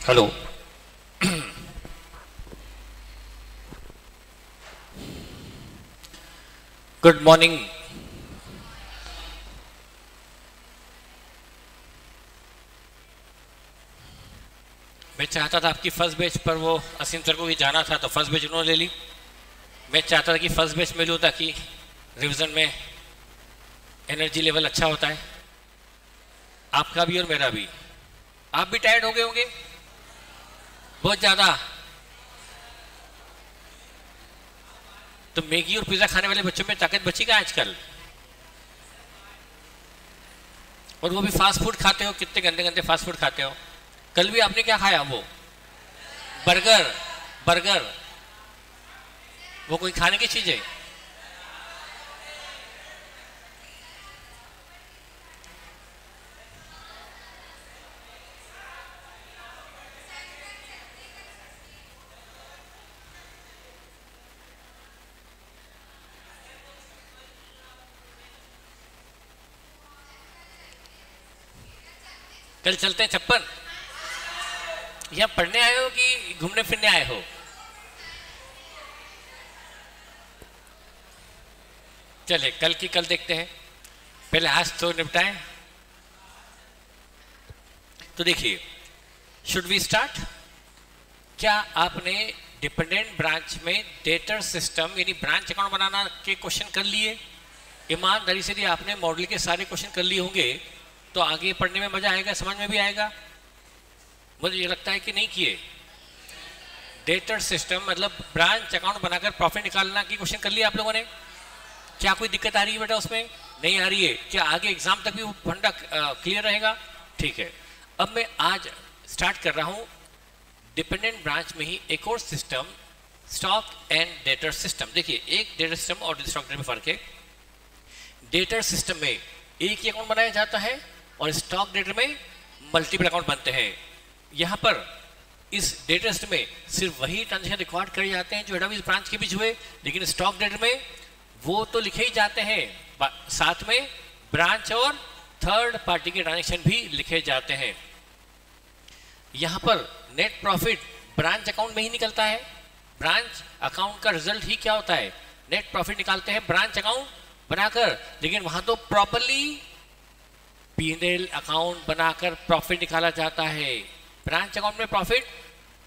Hello. Good morning. मैं चाहता था आपकी फर्स्ट बेच पर वो असीम सर को भी जाना था तो फर्स्ट बेच उन्होंने ले ली। मैं चाहता था कि फर्स्ट बेच मिलूँ ताकि रिवीजन में एनर्जी लेवल अच्छा होता है, आपका भी और मेरा भी। आप भी टायर्ड हो गए होंगे बहुत ज़्यादा। तो मैगी और पिज़्ज़ा खाने वाले बच्चों में ताकत बची क्या आजकल? और वो भी फास्ट फूड खाते हो, कितने गंदे गंदे फास्ट फूड खाते हो। कल भी आपने क्या खाया? वो बर्गर। बर्गर वो कोई खाने की चीज़ है? कल चलते हैं छप्पन। यहाँ पढ़ने आए हो कि घूमने फिरने आए हो? चले कल की कल देखते हैं, पहले आज तो निपटाएं। तो देखिए, शुड वी स्टार्ट? क्या आपने डिपेंडेंट ब्रांच में डेटर सिस्टम यानी ब्रांच अकाउंट बनाना के क्वेश्चन कर लिए? ईमानदारी से यदि आपने मॉडल के सारे क्वेश्चन कर लिए होंगे तो आगे पढ़ने में मजा आएगा, समझ में भी आएगा। मुझे ये लगता है कि नहीं किए। डेटर सिस्टम मतलब ब्रांच अकाउंट बनाकर प्रॉफिट निकालना की क्वेश्चन कर लिया आप लोगों ने? क्या कोई दिक्कत आ रही है बेटा उसमें? नहीं आ रही है? क्या आगे एग्जाम तक भी वो फंडा क्लियर रहेगा? ठीक है। अब मैं आज स्टार्ट कर रहा हूं डिपेंडेंट ब्रांच में ही एक और system, stock and debtor system. देखिए, एक डेटर सिस्टम और स्टॉक डेटर में फर्क है। डेटर सिस्टम में एक ही अकाउंट बनाया जाता है और स्टॉक डेटर में मल्टीपल अकाउंट बनते हैं। यहां पर इस डेटा सिस्टम में सिर्फ वही ट्रांजेक्शन रिकॉर्ड करे जाते हैं जो हेड ऑफिस ब्रांच के बीच हुए, लेकिन स्टॉक डेटर में वो तो लिखे ही जाते हैं, साथ में ब्रांच और थर्ड पार्टी के ट्रांजेक्शन भी लिखे जाते हैं। यहां पर नेट प्रॉफिट ब्रांच अकाउंट में ही निकलता है। ब्रांच अकाउंट का रिजल्ट ही क्या होता है? नेट प्रॉफिट निकालते हैं ब्रांच अकाउंट बनाकर, लेकिन वहां तो प्रॉपरली P&L अकाउंट बनाकर प्रॉफिट निकाला जाता है। ब्रांच अकाउंट में प्रॉफिट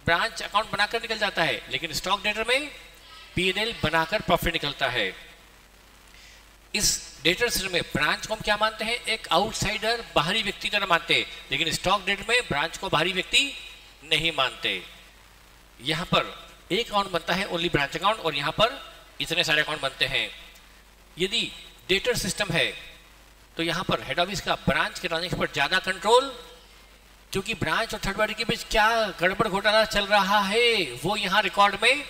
ब्रांच अकाउंट बनाकर निकल जाता है, लेकिन स्टॉक डेटर में P&L बनाकर प्रॉफिट निकलता है। इस डेटा सिस्टम में ब्रांच को हम क्या मानते हैं? एक आउटसाइडर, बाहरी व्यक्ति तरह मानते हैं, लेकिन स्टॉक डेटर में ब्रांच को बाहरी व्यक्ति नहीं मानते। यहां पर एक अकाउंट बनता है ओनली ब्रांच अकाउंट, और यहां पर इतने सारे अकाउंट बनते हैं। यदि डेटर सिस्टम है तो यहां पर हेड ऑफिस का ब्रांच के ट्रांजेक्शन पर ज्यादा कंट्रोल, क्योंकि ब्रांच और थर्ड पार्टी के बीच क्या गड़बड़ घोटाला चल रहा है वो यहां रिकॉर्ड में,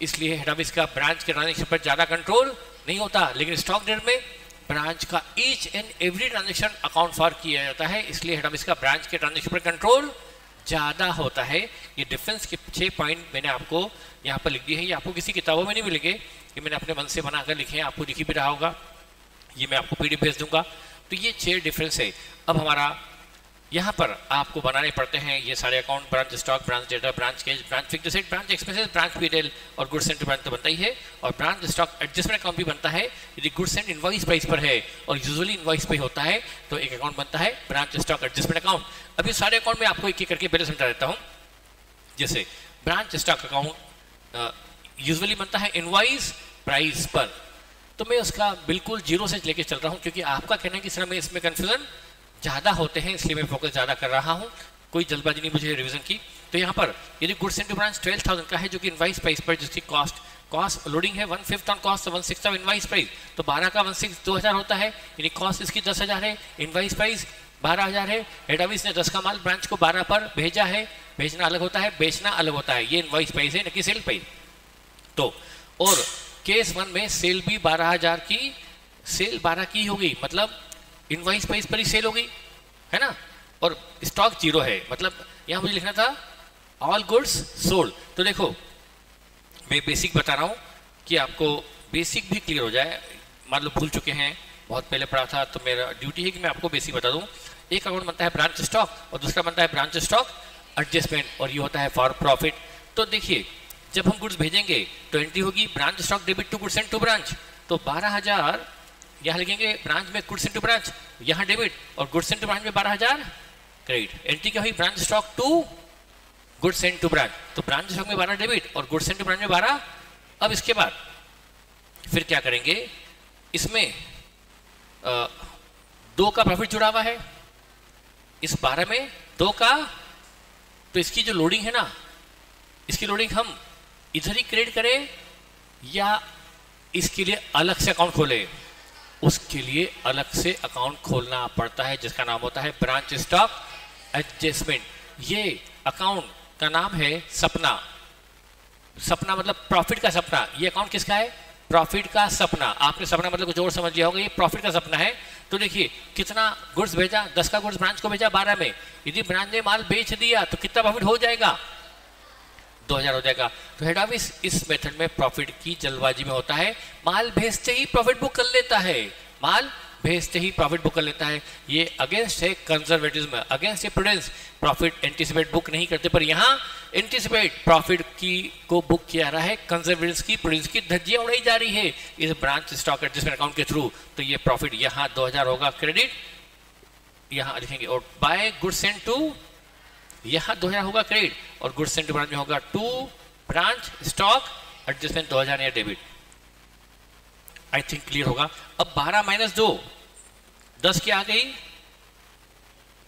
इसलिए हेड ऑफिस का ब्रांच के ट्रांजेक्शन पर ज्यादा कंट्रोल नहीं होता। लेकिन स्टॉक डेटर में ब्रांच का each and every transaction account for किया जाता है, इसलिए हेड ऑफिस का ब्रांच के ट्रांजेक्शन पर कंट्रोल ज्यादा होता है। ये डिफरेंस के 6 पॉइंट मैंने आपको यहाँ पर लिख दिए हैं। ये आपको किसी किताबों में नहीं मिलेंगे, ये मैंने अपने मन से बनाकर लिखे हैं, आपको दिख भी रहा होगा। ये मैं आपको PDF भेज दूंगा। तो ये 6 डिफरेंस है। अब हमारा यहाँ पर आपको बनाने पड़ते हैं ये सारे account, branch stock, branch data, branch cash, branch fixed asset, branch expenses, branch P&L और गुड्स एंड ब्रांच तो बनता ही है। और ब्रांच स्टॉक एडजस्टमेंट अकाउंट भी बनता है यदि गुड्स एंड इनवॉइस प्राइस पर है, और यूजुअली इनवॉइस पे होता है तो एक अकाउंट बनता है ब्रांच स्टॉक एडजस्टमेंट अकाउंट। अभी सारे अकाउंट में आपको एक एक करके पहले समझा देता हूँ। जैसे ब्रांच स्टॉक अकाउंट यूजुअली बनता है इनवॉइस प्राइस पर, तो मैं उसका बिल्कुल जीरो से लेके चल रहा हूँ, क्योंकि आपका कहना है कि सर में इसमें कंफ्यूजन ज़्यादा होते हैं, इसलिए मैं फोकस ज़्यादा कर रहा हूँ। कोई जल्दबाजी नहीं मुझे रिवीजन की। तो यहाँ पर यदि गुड्स एंड ब्रांच 12,000 का है, जो कि इनवाइस प्राइस पर जिसकी कॉस्ट लोडिंग है 1/5 on cost, 1/6 of invoice price, तो 12 का 1/6 2000 होता है, यानी कॉस्ट इसकी 10,000 है, इनवाइस प्राइस 12,000 है। हेड ऑफिस ने 10 का माल ब्रांच को 12 पर भेजा है, भेजना अलग होता है, बेचना अलग होता है, ये इनवाइस प्राइस है न कि सेल प्राइस। तो और केस 1 में सेल भी 12,000 की, सेल 12 की हो गई, मतलब इनवाइस प्राइस पर ही सेल हो गई, है ना। और स्टॉक 0 है, मतलब यहां मुझे लिखना था ऑल गुड्स सोल्ड। तो देखो, मैं बेसिक बता रहा हूं कि आपको बेसिक भी क्लियर हो जाए। मान लो भूल चुके हैं, बहुत पहले पढ़ा था, तो मेरा ड्यूटी है कि मैं आपको बेसिक बता दूं। एक अकाउंट बनता है ब्रांच स्टॉक और दूसरा बनता है ब्रांच स्टॉक एडजस्टमेंट, और ये होता है फॉर प्रॉफिट। तो देखिए जब हम गुड्स भेजेंगे तो एंट्री होगी branch stock debit to goods and to branch, तो 12,000 यहाँ लिखेंगे ब्रांच में गुड्स एंड टू ब्रांच, यहाँ डेबिट, और गुड्स एंड टू ब्रांच में 12,000 क्रेडिट। एंट्री क्या हुई branch stock to goods and to branch, तो ब्रांच स्टॉक में 12 डेबिट और गुड्स एंड टू ब्रांच में 12। अब इसके बाद फिर क्या करेंगे, इसमें 2 का प्रॉफिट जुड़ा हुआ है, इस 12 में 2 का, तो इसकी जो लोडिंग है ना, इसकी लोडिंग हम इधर ही क्रेडिट करें या इसके लिए अलग से अकाउंट खोलें? उसके लिए अलग से अकाउंट खोलना पड़ता है जिसका नाम होता है ब्रांच स्टॉक एडजस्टमेंट। ये अकाउंट का नाम है सपना। सपना मतलब प्रॉफिट का सपना। ये अकाउंट किसका है? प्रॉफिट का सपना। आपने सपना मतलब कुछ और समझ लिया होगा, ये प्रॉफिट का सपना है। तो देखिए कितना गुड्स भेजा, 10 का गुड्स ब्रांच को भेजा 12 में, यदि ब्रांच ने माल बेच दिया तो कितना प्रॉफिट हो जाएगा? 2,000 हो जाएगा। तो हेड ऑफिस इस मेथड में प्रॉफिट की जल्दबाजी में होता है, माल भेजते ही प्रॉफिट बुक कर लेता है, माल भेजते ही प्रॉफिट बुक कर लेता है। ये अगेंस्ट है कंजर्वेटिज्म, अगेंस्ट है प्रूडेंस। प्रॉफिट एंटीसिपेट बुक नहीं करते, पर यहाँ एंटीसिपेट प्रॉफिट की को बुक किया रहा है, कंजर्वेटिव्स की प्रूडेंस की धज्जियां उड़ाई जा रही है इस ब्रांच स्टॉक एडजस्टमेंट अकाउंट के थ्रू। तो ये प्रॉफिट यहाँ 2,000 होगा क्रेडिट, यहाँ लिखेंगे, और बाय गुड्स एंड टू, यहाँ 2,000 होगा क्रेडिट, और गुड्स एंड टू ब्रांच में होगा टू ब्रांच स्टॉक एडजस्टमेंट 2,000 या डेबिट। आई थिंक क्लियर होगा। अब 12 माइनस 2 10 की आ गई,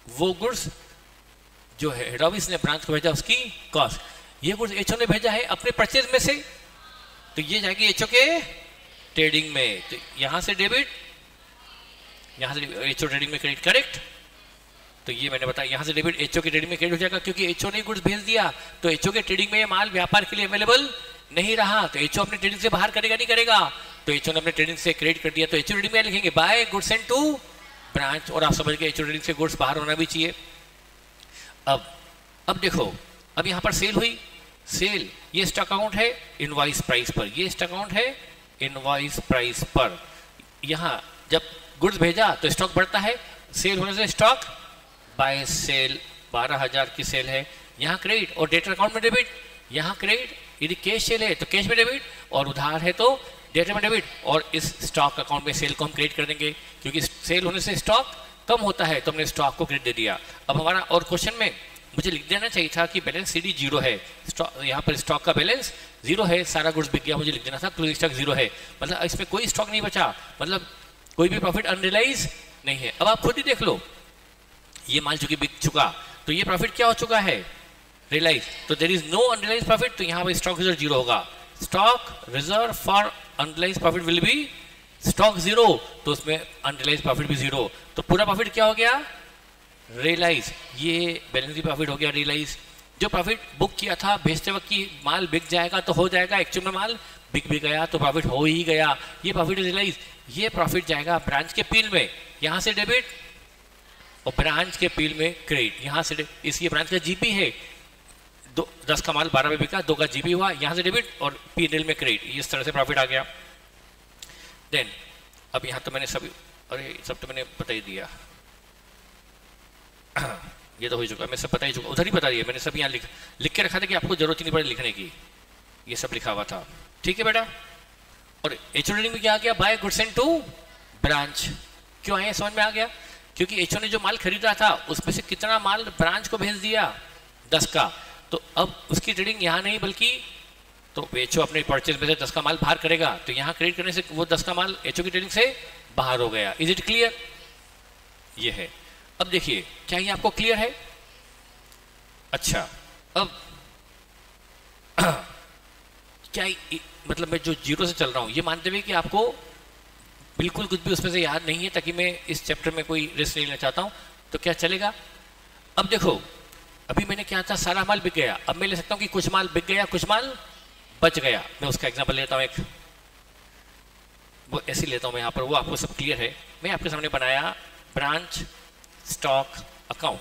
वो गुड्स जो है हेड ऑफिस ने ब्रांच को भेजा उसकी कॉस्ट, ये गुड्स एचओ ने भेजा है अपने परचेज में से, तो ये जाएगी एचओ के ट्रेडिंग में। तो यहां से डेबिट, यहां से एचओ ट्रेडिंग में क्रेडिट, करेक्ट। तो ये मैंने बताया यहाँ से डेबिट एचओ के ट्रेडिंग में क्रेडिट हो जाएगा, क्योंकि एचओ ने गुड्स भेज दिया तो एचओ के ट्रेडिंग में ये माल व्यापार के लिए अवेलेबल नहीं रहा, तो एचओ अपने ट्रेडिंग से बाहर करेगा नहीं करेगा, तो एचओ ने अपने ट्रेडिंग से क्रेडिट कर दिया, तो एचओ ट्रेडिंग में लिखेंगे by goods and to branch, और आप समझ गए एचओ ट्रेडिंग से गुड्स बाहर होना भी चाहिए। अब देखो, अब यहाँ पर सेल हुई, सेल ये स्टॉक अकाउंट है इनवॉइस प्राइस पर, ये स्टॉक अकाउंट है इनवॉइस प्राइस पर। यहाँ जब गुड्स भेजा तो स्टॉक बढ़ता है, सेल होने से स्टॉक बाय सेल 12,000 की सेल है, यहाँ क्रेडिट, और डेटर अकाउंट में डेबिट, यहाँ क्रेडिट, यदि कैश सेल है तो कैश में डेबिट, और उधार है तो डेटर में डेबिट, और इस स्टॉक अकाउंट में सेल को हम क्रेडिट कर देंगे, क्योंकि सेल होने से स्टॉक कम होता है तो हमने स्टॉक को क्रेडिट दे दिया। अब हमारा और क्वेश्चन में मुझे लिख देना चाहिए था कि बैलेंस सीडी 0 है, यहाँ पर स्टॉक का बैलेंस 0 है, सारा गुड्स बिक गया, मुझे लिख देना था क्लोजिंग स्टॉक 0 है, मतलब इसमें कोई स्टॉक नहीं बचा, मतलब कोई भी प्रॉफिट अनरियलाइज नहीं है। अब आप खुद ही देख लो, ये माल चूंकि बिक चुका तो ये प्रॉफिट क्या हो चुका है? रियलाइज। तो there is no unrealise profit, तो यहाँ पर स्टॉक रिजर्व 0 होगा। Stock reserve for unrealise profit will be stock 0, तो उसमें अनरियलाइज प्रॉफिट भी 0, तो पूरा प्रॉफिट क्या हो गया? रियलाइज। ये बैलेंस प्रॉफिट हो गया रियलाइज। जो प्रॉफिट बुक किया था बेचते वक्त की माल बिक जाएगा तो हो जाएगा, एक्चुअल में माल बिक भी गया तो प्रॉफिट हो ही गया, ये प्रॉफिट रियलाइज। ये प्रॉफिट जाएगा ब्रांच के पील में, यहाँ से डेबिट और ब्रांच के पील में क्रेडिट, यहाँ से इसलिए ब्रांच का जीपी है, 10 का माल 12 में बिका, 2 का जीपी हुआ, यहाँ से डेबिट और पीएनएल में क्रेडिट, इस तरह से प्रॉफिट आ गया। देन अब यहाँ तो मैंने सभी, अरे सब तो मैंने बता ही दिया, ये तो हो चुका, मैं सब बता ही चुका, उधर ही बता दिया मैंने, सब यहाँ लिख के रखा था कि आपको जरूरत ही नहीं पड़े लिखने की, ये सब लिखा हुआ था, ठीक है बेटा। और एचओ में क्या आ गया? By goods and to branch. क्यों आए समझ में आ गया? क्योंकि एचओ ने जो माल खरीदा था उसमें से कितना माल ब्रांच को भेज दिया? 10 का, तो अब उसकी ट्रेडिंग यहाँ नहीं बल्कि, तो एचओ अपने परचेज में से 10 का माल बाहर करेगा, तो यहाँ क्रेडिट करने से वो 10 का माल एचओ की ट्रेडिंग से बाहर हो गया। Is it clear? ये है। अब देखिए क्या ये आपको क्लियर है? अच्छा, अब क्या मतलब मैं जो 0 से चल रहा हूं ये मानते हुए कि आपको बिल्कुल कुछ भी उसमें से याद नहीं है, ताकि मैं इस चैप्टर में कोई रिस्क नहीं लेना चाहता हूं, तो क्या चलेगा? अब देखो, अभी मैंने क्या था, सारा माल बिक गया, अब मैं ले सकता हूं कि कुछ माल बिक गया कुछ माल बच गया। मैं उसका एग्जांपल लेता हूं, एक वो ऐसे लेता हूं मैं यहाँ पर, वो आपको सब क्लियर है। मैं आपके सामने बनाया ब्रांच स्टॉक अकाउंट,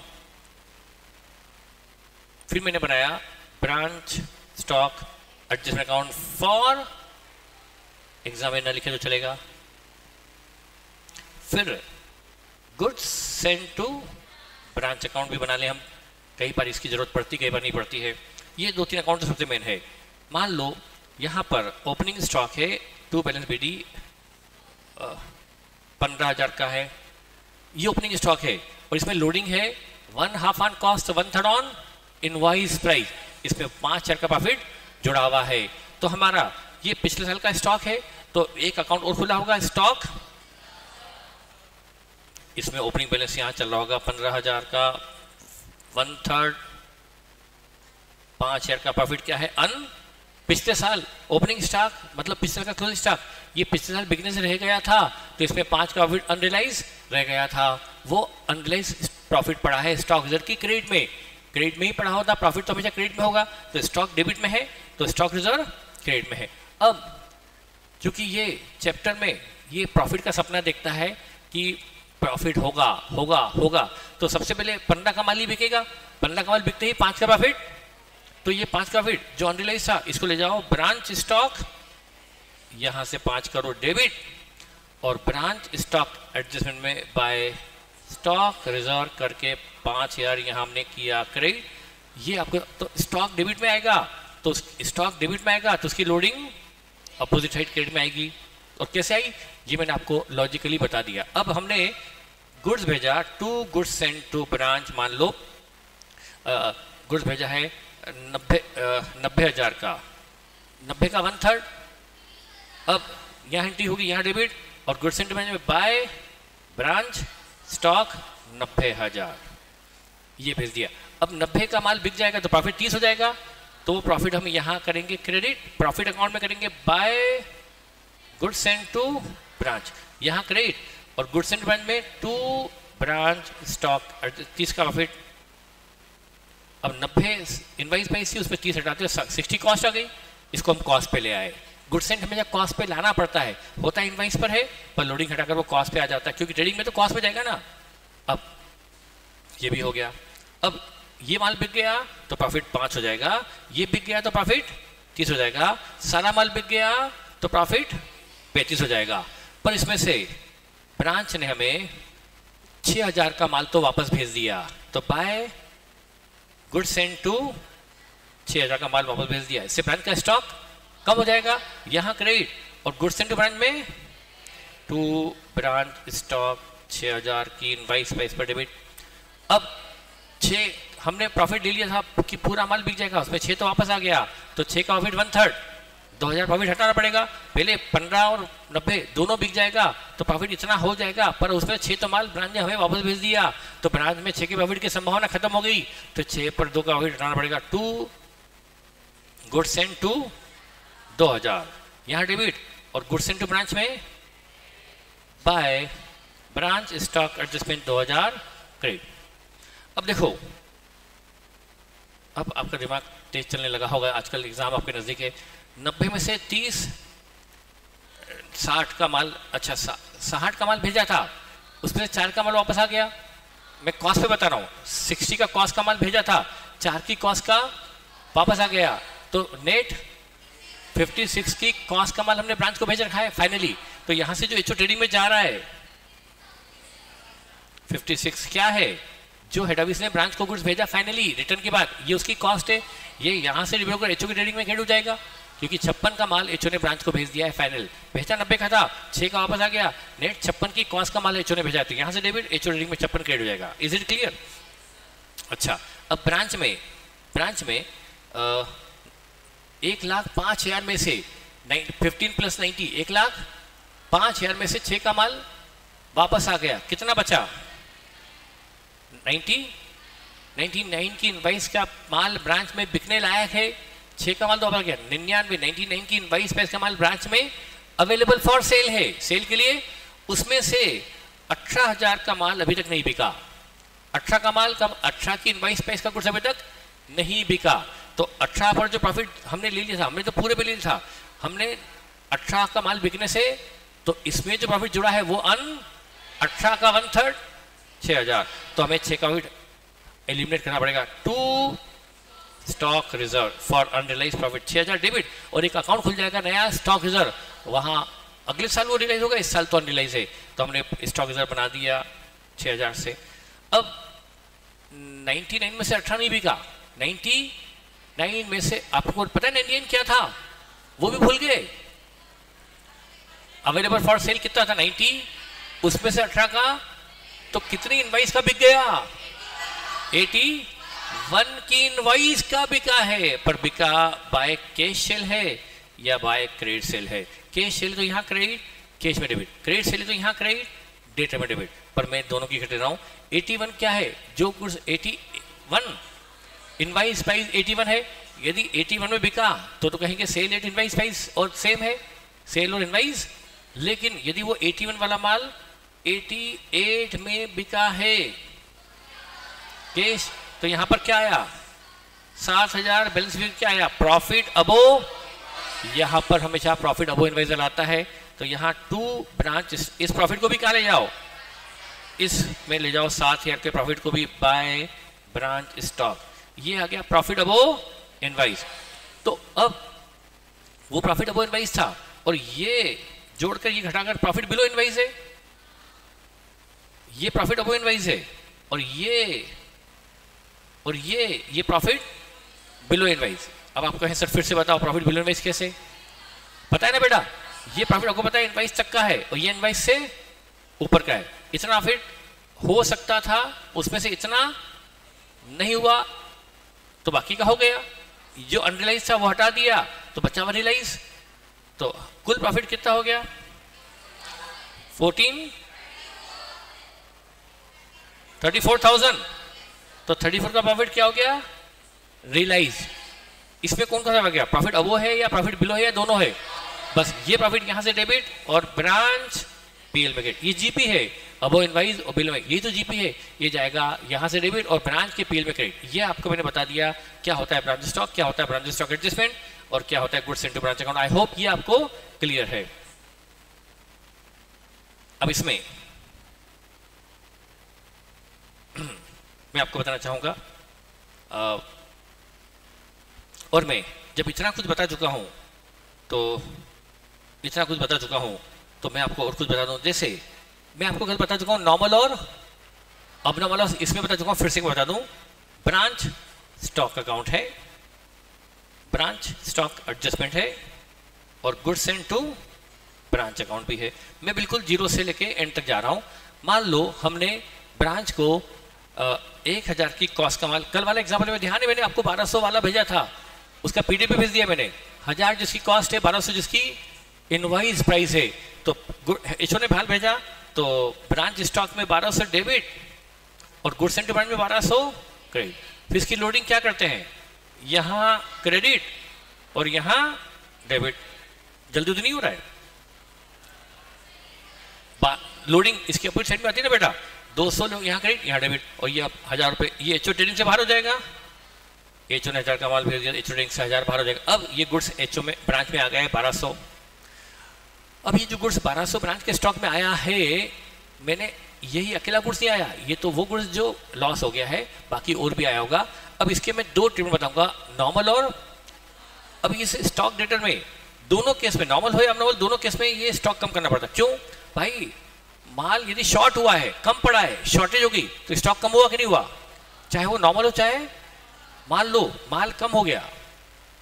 फिर मैंने बनाया branch stock adjustment account for exam में न लिखे तो चलेगा, फिर goods send to branch account भी बना ले हम, कई बार इसकी जरूरत पड़ती, कई बार नहीं पड़ती है। ये 2-3 अकाउंट सबसे मेन है। मान लो यहाँ पर ओपनिंग स्टॉक है टू बैलेंस BD 15,000 का है, ये ओपनिंग स्टॉक है और इसमें लोडिंग है 1/2 on cost 1/3 on invoice price, इसमें 5,000 का प्रॉफिट जुड़ा हुआ है। तो हमारा ये पिछले साल का स्टॉक है, तो एक अकाउंट और खुला होगा स्टॉक, इसमें ओपनिंग बैलेंस यहाँ चल रहा होगा 15,000 का 1/3, 5,000 का प्रॉफिट क्या है अन पिछले साल ओपनिंग स्टॉक, मतलब पिछले साल का क्लोजिंग स्टॉक, ये पिछले साल बिकने से रह गया था तो इसमें 5 का प्रॉफिट अनरियलाइज रह गया था, वो अनरियलाइज प्रॉफिट पड़ा है स्टॉक रिजर्व की क्रेडिट में। क्रेडिट में ही पड़ा होता, प्रॉफिट तो हमेशा क्रेडिट में होगा, तो स्टॉक डेबिट में है तो स्टॉक रिजर्व क्रेडिट में है। अब चूंकि ये चैप्टर में ये प्रॉफिट का सपना देखता है कि प्रॉफिट होगा होगा होगा, तो सबसे पहले 15 का माल ही बिकेगा, 15 का माल बिकते ही 5 का प्रॉफिट, तो ये 5 का प्रॉफिट जो अनरियलाइज था इसको ले जाओ ब्रांच स्टॉक, यहां से 5 करोड़ डेबिट, और ब्रांच स्टॉक एडजस्टमेंट में बाय स्टॉक रिजर्व करके 5,000 यहाँ हमने किया क्रेडिट। ये आपको तो स्टॉक डेबिट में आएगा, तो स्टॉक डेबिट में आएगा तो उसकी लोडिंग अपोजिट साइड क्रेडिट में आएगी। और कैसे आई ये मैंने आपको लॉजिकली बता दिया। अब हमने गुड्स भेजा to goods send to branch, मान लो गुड्स भेजा है 90,000 का, 90 का 1/3, अब यहाँ एंट्री होगी यहाँ डेबिट, और गुड्स सेंड में बाय ब्रांच स्टॉक 90,000 ये भेज दिया। अब 90 का माल बिक जाएगा तो प्रॉफिट 30 हो जाएगा, तो वो प्रॉफिट हम यहाँ करेंगे क्रेडिट, प्रॉफिट अकाउंट में करेंगे by goods send to branch, यहाँ क्रेडिट, और गुड्स सेंड ब्रांच में टू ब्रांच स्टॉक 30 का प्रॉफिट। अब 90 इनवाइस प्राइस थी, उस पर 30 हटाते हो 60 कॉस्ट आ गई, इसको हम कॉस्ट पे ले आए। गुड्स सेंड हमें कॉस्ट पे लाना पड़ता है, होता है इनवाइस पर है पर लोडिंग हटाकर वो कॉस्ट पे आ जाता है, क्योंकि ट्रेडिंग में तो कॉस्ट पे जाएगा ना। अब ये भी हो गया। अब ये माल बिक गया तो प्रॉफिट 5 हो जाएगा, ये बिक गया तो प्रॉफिट 30 हो जाएगा, सारा माल बिक गया तो प्रॉफिट 35 हो जाएगा। पर इसमें से ब्रांच ने हमें 6,000 का माल तो वापस भेज दिया, तो बाय गुड सेंड टू 6,000 का माल वापस भेज दिया, इससे ब्रांच का स्टॉक कम हो जाएगा, यहाँ क्रेडिट, और गुड सेंड टू ब्रांच में टू ब्रांच स्टॉक 6,000 की इनवाइस प्राइस पर डेबिट। अब 6 हमने प्रॉफिट ले लिया था कि पूरा माल बिक जाएगा, उसमें 6 तो वापस आ गया, तो 6 का प्रॉफिट 1/3, 2,000 प्रॉफिट हटाना पड़ेगा, पहले 15 और 90 दोनों बिक जाएगा तो प्रॉफिट इतना हो जाएगा, पर उसमें 6 तो माल ब्रांच ने हमें वापस भेज दिया, तो ब्रांच में 6 के प्रॉफिट की संभावना खत्म हो गई, तो 6 पर 2 का प्रॉफिट हटाना पड़ेगा, टू गुड सेंड टू 2,000 यहाँ डेबिट, और गुड सेंड टू ब्रांच में by branch stock adjustment 2,000 credit. अब देखो, अब आपका दिमाग तेज चलने लगा होगा, आजकल एग्जाम आपके नजदीक है। 90 में से 30 60 का माल, अच्छा 60 का माल भेजा था, उसमें से 4 का माल वापस आ गया, मैं कॉस्ट पे बता रहा हूँ, 60 का कॉस्ट का माल भेजा था, 4 की कॉस्ट का वापस आ गया, तो नेट 56 की कॉस्ट का माल हमने ब्रांच को भेज रखा है फाइनली। तो यहां से जो एचओ ट्रेडिंग में जा रहा है 56 क्या है, जो हेड ऑफिस ने ब्रांच को गुड्स भेजा फाइनली रिटर्न के बाद, ये उसकी कॉस्ट है, ये यहां से डिवाइड होकर एचओ की ट्रेडिंग में क्रेडिट हो जाएगा, क्योंकि 56 का माल एचओ ने ब्रांच को भेज दिया है फाइनल, भेजा 90 का था, 6 का वापस आ गया, नेट 56 की कॉस्ट का माल एचओ ने भेजा, तो यहां से डेबिट एचओ ट्रेडिंग में 56 क्रेडिट हो जाएगा। Is it clear? अच्छा, अब ब्रांच में 1,05,000 में से 15 + 90 1,05,000 में से 6 का माल वापस आ गया, कितना बचा? 99 की इनवाइस का माल ब्रांच में बिकने लायक है, 6 का माल तो वापस आ गया, 99 की इनवाइस प्राइस का माल ब्रांच में अवेलेबल फॉर सेल है, सेल के लिए, उसमें से 18,000 का माल अभी तक नहीं बिका, 18 का माल कम, 18 की इनवाइस प्राइस का कुछ अभी तक नहीं बिका, तो 18 पर जो प्रॉफिट हमने ले लिया था, हमने तो पूरे पे ले लिया था, हमने 18 का माल बिकने से, तो इसमें जो प्रॉफिट जुड़ा है वो 18 का 1/3 6,000, तो हमें 6 का प्रॉफिट एलिमिनेट करना पड़ेगा, to stock reserve for unrealised profit 6,000 debit, और एक अकाउंट खुल जाएगा नया स्टॉक रिजर्व, वहां अगले साल वो रियलाइज होगा, इस साल तो अनरियलाइज है, तो हमने स्टॉक रिजर्व बना दिया 6,000 से। अब 99 में से 18 नहीं बिका, 99 में से आपको पता है 99 क्या था, वो भी भूल गए। अवेलेबल फॉर सेल कितना था 90, उसमें से 18 का, तो कितनी इनवाइस का बिक गया, 81 की इनवाइस का बिका है। पर बिका बाय कैश सेल है या बाय क्रेडिट सेल है? कैश सेल तो यहाँ क्रेडिट, कैश में डेबिट, क्रेडिट सेल तो यहाँ क्रेडिट, डेटा में डेबिट, पर मैं दोनों की घट रहा हूँ। 81 क्या है, जो गुड्स 81 इनवाइस प्राइस 81 है, यदि 81 में बिका तो कहेंगे सेल एट इनवाइस प्राइस और सेम है सेल और इनवाइस। लेकिन यदि वो 81 वाला माल 88 में बिका है कैश, तो यहां पर क्या आया, 7000, बैलेंस शीट क्या आया, प्रॉफिट अबो। यहां पर हमेशा प्रॉफिट अबो इनवाइस आता है, तो यहां टू ब्रांच, इस प्रॉफिट को भी कहां ले जाओ, इसमें ले जाओ, 7000 के प्रॉफिट को भी बाय ब्रांच स्टॉक। ये आ गया प्रॉफिट अबो इनवाइस। तो अब वो प्रॉफिट अबो इनवाइस था, और ये जोड़कर ये घटाकर प्रॉफिट बिलो इनवाइस है, ये प्रॉफिट अबो इनवाइस है, और ये प्रॉफिट बिलो इनवाइस। अब आप कहें सर फिर से बताओ प्रॉफिट बिलो इनवाइस कैसे, पता है ना बेटा, ये प्रॉफिट आपको पता है इनवाइस तक का है, और ये इनवाइस से ऊपर का है। इतना प्रॉफिट हो सकता था, उसमें से इतना नहीं हुआ, तो बाकी का हो गया, जो अनरियलाइज था वो हटा दिया तो बचा हुआ रियलाइज। तो कुल प्रॉफिट कितना हो गया, 34,000। तो 34 का प्रॉफिट क्या हो गया, रियलाइज। इसमें कौन सा गया, प्रॉफिट अबो है या प्रॉफिट बिलो है या दोनों है? बस ये प्रॉफिट यहां से डेबिट और ब्रांच पीएल में क्रेडिट। ये जीपी है, अबो इनवाइस और बिलो में, ये तो जीपी है, ये जाएगा यहां से डेबिट और ब्रांच के पीएल में क्रेडिट। ये आपको मैंने बता दिया क्या होता है ब्रांच स्टॉक, क्या होता है ब्रांच स्टॉक एडजस्टमेंट, और क्या होता है goods into branch account. I hope ये आपको क्लियर है। अब इसमें मैं आपको बताना चाहूंगा, और मैं जब इतना कुछ बता चुका हूं तो मैं आपको और कुछ बता दूं। जैसे मैं आपको कल बता चुका हूं नॉर्मल और अबनॉर्मल, और इसमें बता चुका हूं, फिर से बता दूं, ब्रांच स्टॉक अकाउंट है, ब्रांच स्टॉक एडजस्टमेंट है, और goods and to branch account भी है। मैं बिल्कुल जीरो से लेके एंड तक जा रहा हूं। मान लो हमने ब्रांच को 1000 की कॉस्ट का माल, कल वाला एग्जाम्पल में ध्यान है, मैंने आपको 1200 वाला भेजा था, उसका पीडीएफ भेज दिया मैंने, 1000 जिसकी कॉस्ट है, 1200 जिसकी इनवाइस प्राइस है। तो एचओ ने भाल भेजा, तो ब्रांच स्टॉक में 1200 डेबिट और गुड्स एंड टू ब्रांच में 1200 क्रेडिट। फिर इसकी लोडिंग क्या करते हैं, यहां क्रेडिट और यहां डेबिट। जल्दी तो नहीं हो रहा है, लोडिंग इसके अपोजिट साइड में आती है ना बेटा, 200 लोग यहाँ क्रेडिट यहाँ डेबिट, और ये 1000 रुपये ये एचओ ट्रेडिंग से बाहर हो जाएगा। एचओ ने 1000 का माल भेज दिया, एचओ ट्रेडिंग से 1000 बाहर हो जाएगा। अब ये गुड्स एचओ में ब्रांच में आ गया है 1200। अब ये जो गुड्स 1200 ब्रांच के स्टॉक में आया है, मैंने यही अकेला गुड्स नहीं आया, ये तो वो गुड्स जो लॉस हो गया है, बाकी और भी आया होगा। अब इसके मैं दो ट्रीटमेंट बताऊंगा, नॉर्मल और अब इस स्टॉक डेटर में दोनों केस में, नॉर्मल हो या अबनॉर्मल, दोनों केस में ये स्टॉक कम करना पड़ता है। क्यों भाई, माल यदि शॉर्ट हुआ है, कम पड़ा है, शॉर्टेज होगी, तो स्टॉक कम हुआ कि नहीं हुआ, चाहे वो नॉर्मल हो चाहे, मान लो माल कम हो गया,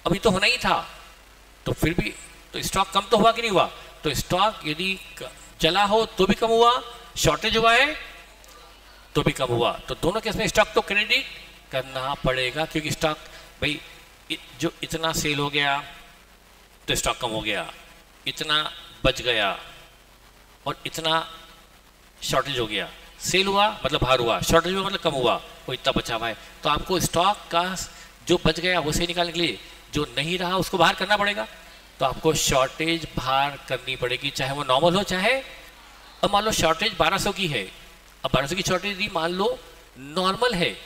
अभी तो होना ही था, तो फिर भी तो स्टॉक कम तो हुआ कि नहीं हुआ। तो स्टॉक यदि चला हो तो भी कम हुआ, शॉर्टेज हुआ है तो भी कम हुआ। तो दोनों केस में स्टॉक तो क्रेडिट करना पड़ेगा, क्योंकि स्टॉक भाई जो इतना सेल हो गया तो स्टॉक कम हो गया, इतना बच गया और इतना शॉर्टेज हो गया। सेल हुआ मतलब बाहर हुआ, शॉर्टेज हुआ मतलब कम हुआ, वो इतना बचा हुआ है। तो आपको स्टॉक का जो बच गया वो सही निकालने के लिए जो नहीं रहा उसको बाहर करना पड़ेगा। तो आपको शॉर्टेज बाहर करनी पड़ेगी, चाहे वो नॉर्मल हो चाहे, अब मान लो शॉर्टेज 1200 की है, अब 1200 की शॉर्टेज मान लो नॉर्मल है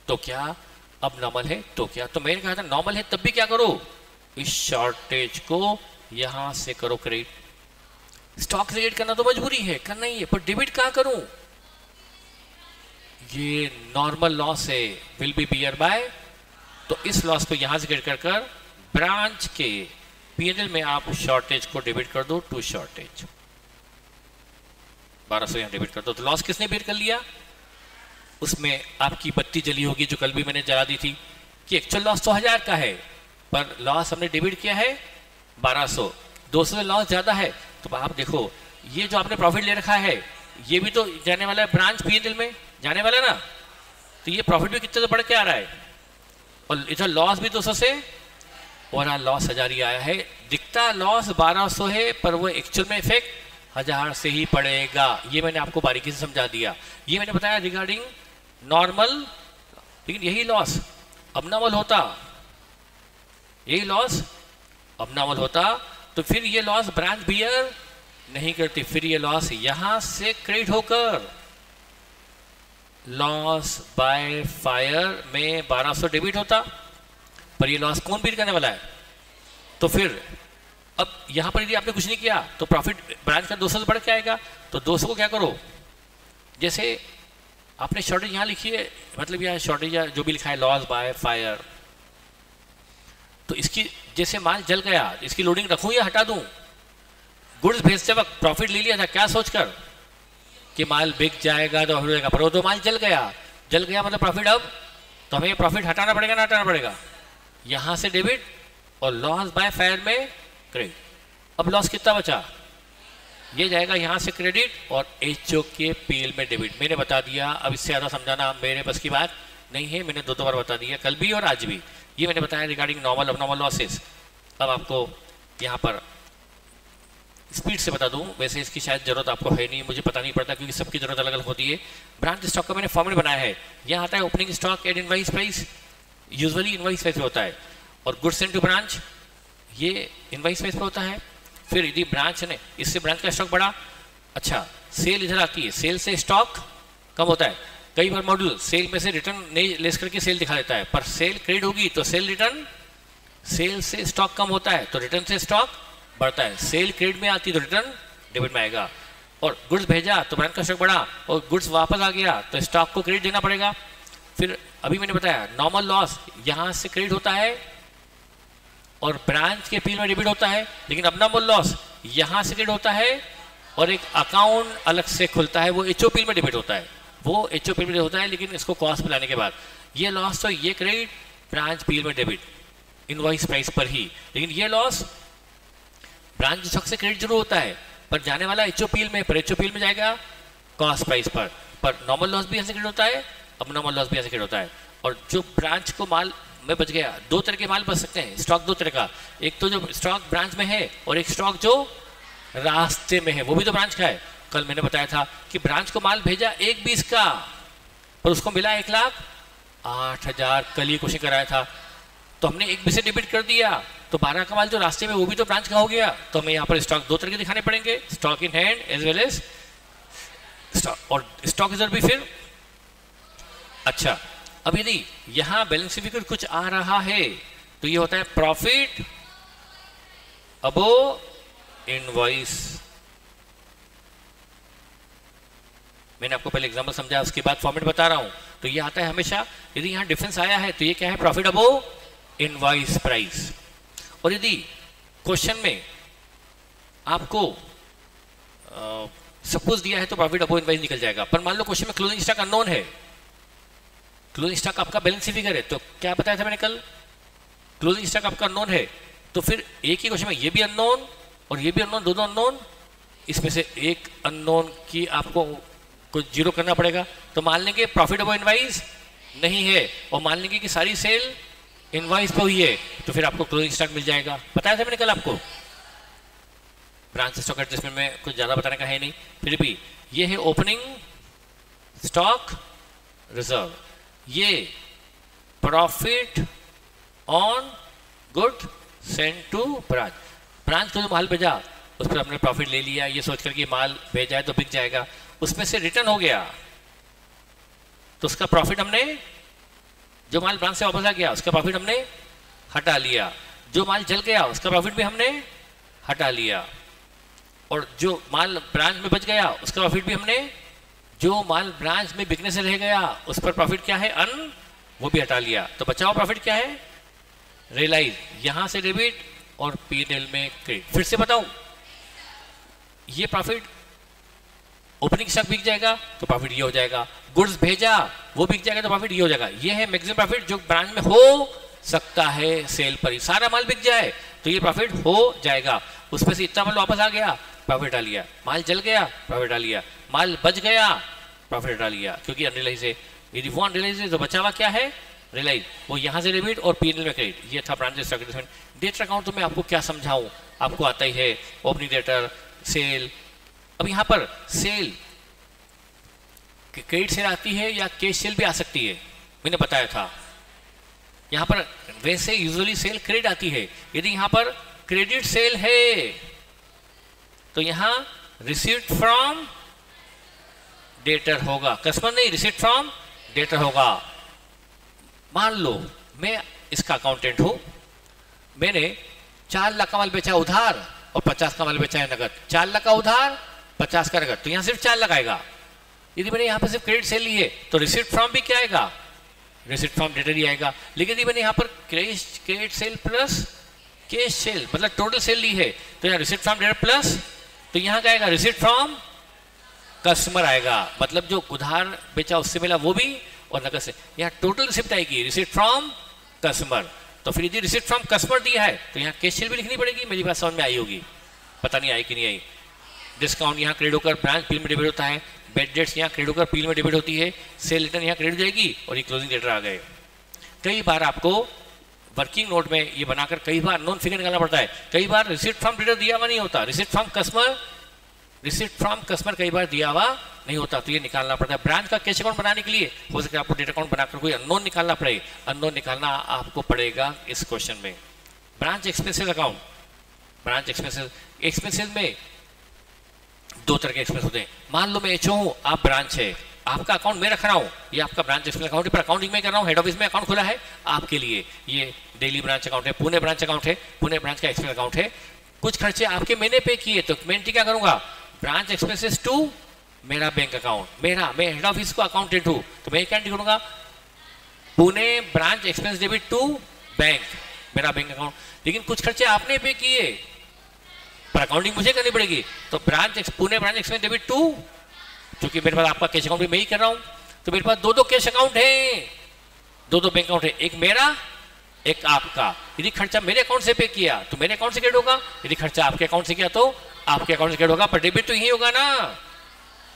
तो क्या, अब नॉर्मल है तो क्या। तो मैंने कहा था नॉर्मल है तब भी क्या करो, इस शॉर्टेज को यहां से करो क्रेडिट। स्टॉक से करना तो मजबूरी है, करना ही है, पर डेबिट कहां करूं, ये नॉर्मल लॉस है, विल बी बियर बाय। तो इस लॉस को यहां से क्रेडिट कर ब्रांच के पीएनएल में आप शॉर्टेज को डेबिट कर दो, टू शॉर्टेज 1200 यहां डेबिट कर दो। तो लॉस किसने बियर कर लिया, उसमें आपकी बत्ती जली होगी जो कल भी मैंने जला दी थी कि एक्चुअल लॉस तो 1000 का है, पर लॉस हमने डेबिट किया है 1200, 200 से लॉस ज़्यादा है। तो आप देखो ये जो आपने प्रॉफिट ले रखा है ये भी तो जाने वाला है ब्रांच P&L में जाने वाला है ना, तो ये प्रॉफिट भी कितने से बढ़ के आ रहा है और इधर लॉस भी 200 से, और लॉस 1000 ही आया है। दिखता लॉस 1200 है पर वो एक्चुअल में इफेक्ट 1000 से ही पड़ेगा। ये मैंने आपको बारीकी से समझा दिया। ये मैंने बताया रिगार्डिंग नॉर्मल, लेकिन यही लॉस अबनॉर्मल होता, यही लॉस अबनॉर्मल होता तो फिर ये लॉस ब्रांच बियर नहीं करती, फिर ये लॉस यहां से क्रेडिट होकर लॉस बाय फायर में 1200 डेबिट होता, पर ये लॉस कौन बीट करने वाला है? तो फिर अब यहां पर यदि आपने कुछ नहीं किया तो प्रॉफिट ब्रांच का 200 से बढ़ के आएगा। तो 200 को क्या करो, जैसे आपने शॉर्टेज यहां लिखी है, मतलब यहां शॉर्टेज जो भी लिखा है लॉस बाय फायर, तो इसकी जैसे माल जल गया इसकी लोडिंग रखूं या हटा दूं? गुड्स भेजते वक्त प्रॉफिट ले लिया था क्या सोचकर कि माल बिक जाएगा तो हो जाएगा, पर वो तो माल जल गया मतलब प्रॉफिट, अब तो हमें प्रॉफिट हटाना पड़ेगा ना हटाना पड़ेगा? यहां से डेबिट और लॉस बाय फायर में क्रेडिट। अब लॉस कितना बचा, ये जाएगा यहां से क्रेडिट और HOK PL में डेबिट। मैंने बता दिया, अब इससे ज़्यादा समझाना मेरे बस की बात नहीं है, मैंने दो बार बता दिया कल भी और आज भी। ये मैंने बताया रिगार्डिंग नॉर्मल अबनॉर्मल लॉसेस। अब आपको यहाँ पर स्पीड से बता दूं, वैसे इसकी शायद जरूरत आपको है नहीं, मुझे पता नहीं पड़ता क्योंकि सबकी जरूरत अलग अलग होती है। ब्रांच स्टॉक का मैंने फॉर्मेट बनाया है, यहाँ आता है opening stock at invoice price, usually invoice price पे होता है, और गुड्स सेंड टू ब्रांच ये इनवाइस प्राइस पे होता है। फिर यदि ब्रांच ने इससे ब्रांच का स्टॉक बढ़ा, अच्छा सेल इधर आती है, सेल से स्टॉक कम होता है। कई बार मॉड्यूल सेल में से रिटर्न नहीं लेस करके सेल दिखा देता है, पर सेल क्रेडिट होगी तो सेल रिटर्न, सेल से स्टॉक कम होता है तो रिटर्न से स्टॉक बढ़ता है, सेल क्रेडिट में आती तो रिटर्न डेबिट में आएगा। और गुड्स भेजा तो ब्रांच का स्टॉक बढ़ा और गुड्स वापस आ गया तो स्टॉक को क्रेडिट देना पड़ेगा। फिर अभी मैंने बताया नॉर्मल लॉस यहां से क्रेडिट होता है और ब्रांच के पील में डेबिट होता है, लेकिन अबनॉर्मल लॉस यहां से क्रेडिट होता है और एक अकाउंट अलग से खुलता है, वो HOP में डेबिट होता है, वो HOP में होता है, लेकिन इसको कॉस्ट में लाने के बाद ये लॉस तो ये क्रेडिट ब्रांच पील में डेबिट इनवॉइस प्राइस पर ही, लेकिन ये लॉस ब्रांच स्टॉक से क्रेडिट जरूर होता है पर जाने वाला HOP में, पर HOP में जाएगा कॉस्ट प्राइस पर नॉर्मल लॉस भी यहाँ से क्रेडिट होता है, अबनॉर्मल लॉस भी यहाँ से क्रेडिट होता है। और जो ब्रांच को माल में बच गया, दो तरह के माल बच सकते हैं, स्टॉक दो तरह का, एक तो जो स्टॉक ब्रांच में है और एक स्टॉक जो रास्ते में है, वो भी तो ब्रांच का है। कल मैंने बताया था कि ब्रांच को माल भेजा 1,20 का पर उसको मिला 1,08,000, कल ये क्वेश्चन कराया था, तो हमने 1,20 से डेबिट कर दिया, तो 12 का माल जो रास्ते में वो भी तो ब्रांच का हो गया। तो हमें यहाँ पर स्टॉक दो तरह के दिखाने पड़ेंगे, stock in hand as well as stock, और स्टॉक रिजर्व भी। फिर अच्छा, अब यदि यहाँ बैलेंस शीट में कुछ आ रहा है तो ये होता है प्रॉफिट अबोव इनवॉइस। मैंने आपको पहले एग्जांपल समझा, उसके बाद फॉर्मेट बता रहा हूं। तो ये आता है हमेशा, यदि यहाँ डिफरेंस आया है तो ये क्या है, प्रॉफिट अबोव इनवॉइस प्राइस। और यदि क्वेश्चन में आपको सपोज दिया है तो प्रॉफिट अबोव इनवॉइस निकल जाएगा, पर मान लो क्वेश्चन में क्लोजिंग स्टॉक अननोन है, क्लोजिंग स्टॉक आपका बैलेंस शीट फिगर है, तो क्या बताया था मैंने कल, क्लोजिंग स्टॉक आपका अननोन है, तो फिर एक ही क्वेश्चन में ये भी अननोन और ये भी अननोन, दोनों अननोन, इसमें से एक अननोन की आपको कुछ जीरो करना पड़ेगा। तो मान लेंगे प्रॉफिट अबोव इनवॉइस नहीं है और मान लेंगे कि सारी सेल इनवॉइस पे हुई है, तो फिर आपको क्लोजिंग स्टॉक मिल जाएगा। बताया था मैंने कल आपको, ब्रांच स्टॉक एडजस्टमेंट में कुछ ज्यादा बताने का है नहीं, फिर भी ये है ओपनिंग स्टॉक रिजर्व, ये profit on good send to branch, branch को जो माल भेजा उस पर हमने प्रॉफिट ले लिया, ये सोच करके माल भेजा है तो बिक जाएगा, उसमें से रिटर्न हो गया तो उसका प्रॉफिट हमने, जो माल ब्रांच से वापस आ गया उसका प्रॉफिट हमने हटा लिया, जो माल जल गया उसका प्रॉफिट भी हमने हटा लिया, और जो माल ब्रांच में बच गया उसका प्रॉफिट भी हमने, जो माल ब्रांच में बिकने से रह गया उस पर प्रॉफिट क्या है, अन, वो भी हटा लिया। तो बचा हुआ प्रॉफिट क्या है, रियलाइज, यहां से डेबिट और P&L में क्रेडिट। फिर से बताऊं, ये प्रॉफिट ओपनिंग स्टॉक बिक जाएगा तो प्रॉफिट ये हो जाएगा, गुड्स भेजा वो बिक जाएगा तो प्रॉफिट ये हो जाएगा। ये है मैक्सिमम प्रॉफिट जो ब्रांच में हो सकता है सेल पर ही। सारा माल बिक जाए तो ये प्रॉफिट हो जाएगा। उसमें से इतना माल वापस आ गया, प्रॉफिट डाल लिया। माल जल गया, प्रॉफिट डाल लिया। माल बच गया, प्रॉफिट डाल लिया, क्योंकि अनरियलाइज है। यदि वो अनरियलाइज है तो बचा हुआ क्या है, रियलाइज। वो यहाँ से डेबिट और पीएनएल में क्रेडिट। ये था branch stock adjustment. Debtor account तो मैं आपको क्या समझाऊं, आपको आता ही है, ओपनिंग डेटर, सेल। अब यहाँ पर सेल क्रेडिट सेल आती है या कैश सेल भी आ सकती है, मैंने बताया था। यहाँ पर वैसे यूजुअली सेल क्रेडिट आती है। यदि यहाँ पर क्रेडिट सेल है तो यहाँ रिसीव्ड फ्रॉम डेटर होगा, कस्टमर नहीं, रिसीव्ड फ्रॉम डेटर होगा। मान लो मैं इसका अकाउंटेंट हूं, मैंने 4 लाख का माल बेचा उधार और 50 का माल बेचा है नगद। 4 लाख का उधार, 50 का नगद, तो यहां सिर्फ 4 लाख आएगा। यदि मैंने यहां पर सिर्फ क्रेडिट सेल ली है तो रिसीव्ड फ्रॉम भी क्या आएगा, रिसीव्ड फ्रॉम डेटर ही आएगा। लेकिन यदि मैंने यहां पर credit sale plus cash cell मतलब टोटल सेल ली है तो यहाँ रिसीव्ड फ्रॉम डेटर प्लस, तो यहाँ क्या आएगा, रिसीव्ड फ्रॉम कस्टमर आएगा। मतलब जो उधार बेचा उससे मिला वो भी और नगद से। यहाँ टोटल रिसिप्ट आएगी रिसीव्ड फ्रॉम कस्टमर। तो फिर यदि रिसीव्ड फ्रॉम कस्टमर दिया है तो यहाँ कैश सेल भी लिखनी पड़ेगी। मेरी बात समझ में आई होगी, पता नहीं आई कि नहीं आई। डिस्काउंट यहाँ क्रेडिट होकर ब्रांच पील में डेबिट होता है। बेड डेट्स यहाँ क्रेडिट होकर पील में डेबिट होती है। सेल रिटर्न यहाँ क्रेडिट जाएगी और ये क्लोजिंग डेटर आ गए। कई बार आपको वर्किंग नोट में ये बनाकर कई बार नॉन फिगर निकालना पड़ता है। कई बार रिसीप्ट फ्रॉम डेटर दिया हुआ नहीं होता, रिसीप्ट फ्रॉम कस्टमर कई बार दिया हुआ नहीं होता, तो ये निकालना पड़ता है। ब्रांच का कैश अकाउंट बनाने के लिए हो सकता है आपको डेटा अकाउंट बनाकर कोई अननोन निकालना पड़े। अननोन निकालना आपको पड़ेगा इस क्वेश्चन में। Branch expenses account, branch expenses में 2 तरह के एक्सपेंस होते हैं। मान लो मैं एचओ हूं, आप ब्रांच है, आपका अकाउंट मैं रख रहा हूं, ये आपका ब्रांच एक्सपेंस अकाउंट है, पर अकाउंटिंग में कर रहा हूं, हेड ऑफिस में अकाउंट खुला है आपके लिए। ये दिल्ली ब्रांच अकाउंट है, पुणे ब्रांच अकाउंट है, पुणे ब्रांच का एक्सपेंस अकाउंट है। कुछ खर्चे आपके मैंने पे किए तो मैं क्या करूंगा, ब्रांच एक्सपेंसेस टू मेरा बैंक अकाउंट। मैं हेड ऑफिस को अकाउंटेंट हूं तो मैं क्या करूंगा, Pune branch expense debit to bank, मेरा बैंक अकाउंट। लेकिन कुछ खर्चे आपने पे किए पर अकाउंटिंग मुझे करनी पड़ेगी, तो Pune branch expense debit to, क्योंकि मेरे पास आपका कैश अकाउंट भी मैं ही कर रहा हूं, तो मेरे पास 2 कैश अकाउंट है, 2 बैंक अकाउंट है, एक मेरा एक आपका। यदि खर्चा मेरे अकाउंट से पे किया तो मेरे अकाउंट से क्रेडिट होगा, यदि खर्चा आपके अकाउंट से किया तो आपके अकाउंट से क्रेडिट होगा, पर डेबिट तो यही होगा ना।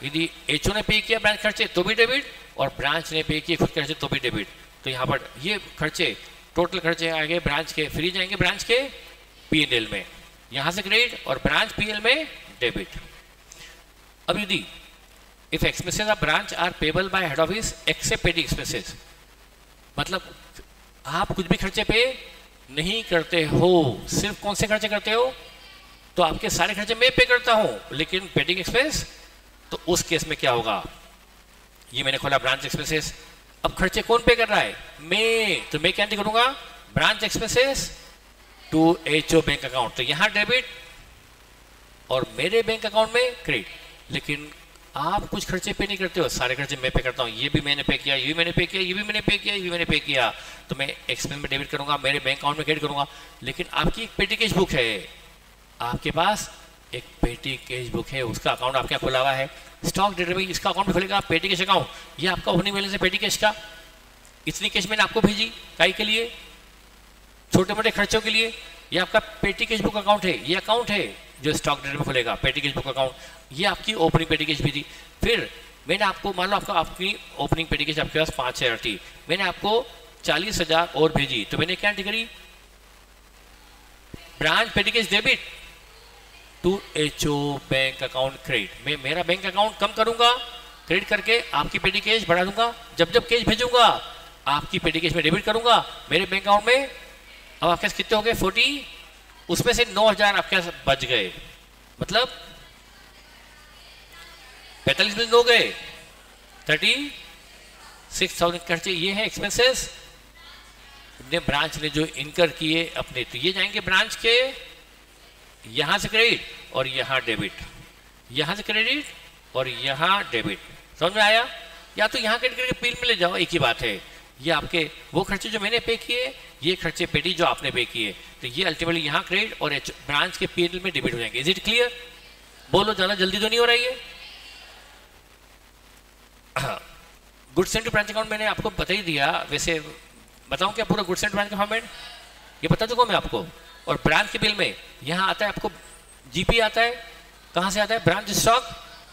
यदि एचओ ने पे किया ब्रांच खर्चे तो भी डेबिट, और ब्रांच ने पे किए खुद खर्चे तो भी डेबिट। तो यहाँ पर ये खर्चे टोटल खर्चे आएंगे ब्रांच के, फ्री जाएंगे ब्रांच के पीएनएल में, यहाँ से क्रेडिट और ब्रांच पीएल में डेबिट। अब यदि if expenses of branch are payable by head office except petty expenses, मतलब आप कुछ भी खर्चे पे नहीं करते हो, सिर्फ कौन से खर्चे करते हो, तो आपके सारे खर्चे मैं पे करता हूं, लेकिन पेडिंग एक्सपेंस, तो उस केस में क्या होगा, ये मैंने खोला ब्रांच एक्सपेंसेस। अब खर्चे कौन पे कर रहा है, मैं, तो मैं क्या एंट्री करूंगा, branch expenses to HO bank account, तो यहां डेबिट और मेरे बैंक अकाउंट में क्रेडिट। लेकिन आप कुछ खर्चे पे नहीं करते हो, सारे खर्चे मैं पे करता हूँ। ये भी मैंने पे किया, ये भी मैंने पे किया, ये भी मैंने पे किया, ये भी मैंने पे किया, तो मैं एक्सपेंस में डेबिट करूंगा, मेरे बैंक अकाउंट में क्रेडिट करूंगा। लेकिन आपकी एक पेटी कैश बुक है, आपके पास एक पेटी कैश बुक है, उसका अकाउंट आपके खुला हुआ है। स्टॉक डेटर में इसका अकाउंट भी खुलेगा, पेटी कैश अकाउंट, ये आपका ओपनिंग बैलेंस है पेटी कैश का। इतनी कैश मैंने आपको भेजी काई के लिए, छोटे मोटे खर्चों के लिए, ये आपका पेटी कैश बुक अकाउंट है, ये अकाउंट है जो स्टॉक डेटर में खुलेगा, पेटी कैश बुक अकाउंट। ये आपकी ओपनिंग पेटी कैश भी थी। फिर मैंने आपको, मान लो आपकी ओपनिंग पेटी कैश आपके पास 5,000 थी, मैंने आपको 40,000 और भेजी, तो मैंने क्या एंट्री करी, branch petty cash debit to HO bank account credit. मैं मेरा बैंक अकाउंट कम करूंगा, क्रेडिट करके आपकी पेटी कैश बढ़ा दूंगा। जब जब कैश भेजूंगा आपकी पेटी कैश में डेबिट करूंगा मेरे बैंक अकाउंट में। अब आपके पास कितने हो गए, 40, उसमें से 9,000 आपके पास बच गए, मतलब 45 में हो गए, 36,000 खर्चे। ये है एक्सपेंसेस ब्रांच ने जो इनकर किए अपने, तो ये जाएंगे ब्रांच के, यहां से क्रेडिट और यहां डेबिट, यहां से क्रेडिट और यहां डेबिट। समझ में आया? या तो यहां क्रेडिट करके पील में ले जाओ, एक ही बात है। ये आपके वो खर्चे जो मैंने पे किए, ये खर्चे पेटी जो आपने पे किए, तो ये अल्टीमेटली यहां क्रेडिट और ब्रांच के पीएल में डेबिट हो जाएंगे। Is it clear? बोलो, ज्यादा जल्दी तो नहीं हो रही है? गुड्स एंड ब्रांच अकाउंट मैंने आपको बता ही दिया, वैसे बताऊं क्या पूरा गुड्स एंड ब्रांच का फॉर्मेट, ये बता दूंगा मैं आपको। और ब्रांच के बिल में यहाँ आता है आपको जीपी आता है, कहाँ से आता है, ब्रांच स्टॉक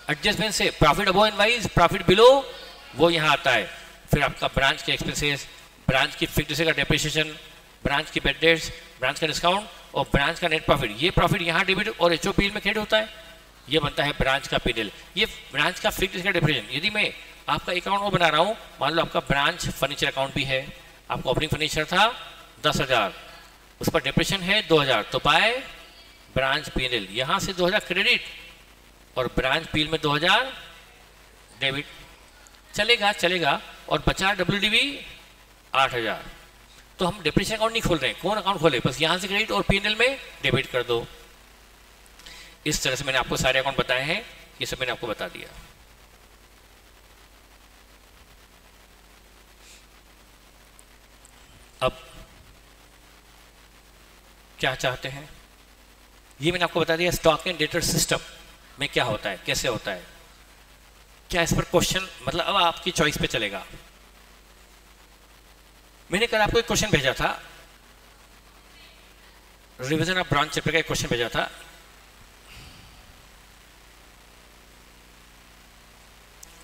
एडजस्टमेंट से, profit above invoice, profit below, वो यहाँ आता है। फिर आपका ब्रांच के एक्सपेंसेस, ब्रांच की फिक्स्ड का डेप्रिसिएशन, ब्रांच की बेड डेट्स, ब्रांच का डिस्काउंट और ब्रांच का नेट प्रॉफिट, ये प्रॉफिट यहाँ डेबिट और एचओपी में क्रेडिट होता है, ये बनता है ब्रांच का पीएल। ये ब्रांच का फिक्स्ड का डेप्रिसिएशन। यदि मैं आपका अकाउंट वो बना रहा हूँ, मान लो आपका ब्रांच फर्नीचर अकाउंट भी है, आपका ओपनिंग फर्नीचर था 10,000, उस पर डेप्रिसिएशन है 2,000, तो बाय ब्रांच पीएल यहाँ से 2,000 क्रेडिट और ब्रांच पीएल में 2,000 डेबिट, चलेगा चलेगा। और बचा डब्ल्यूडीबी 8,000, तो हम डेप्रिसिएशन अकाउंट नहीं खोल रहे हैं, कौन अकाउंट खोले, बस यहाँ से क्रेडिट और पीएल में डेबिट कर दो। इस तरह से मैंने आपको सारे अकाउंट बताए हैं, ये सब मैंने आपको बता दिया। अब क्या चाहते हैं, ये मैंने आपको बता दिया स्टॉक एंड डेटर सिस्टम में क्या होता है, कैसे होता है, क्या इस पर क्वेश्चन, मतलब अब आपकी चॉइस पे चलेगा। मैंने कल आपको एक क्वेश्चन भेजा था, रिवीजन ऑफ ब्रांच चैप्टर का एक क्वेश्चन भेजा था,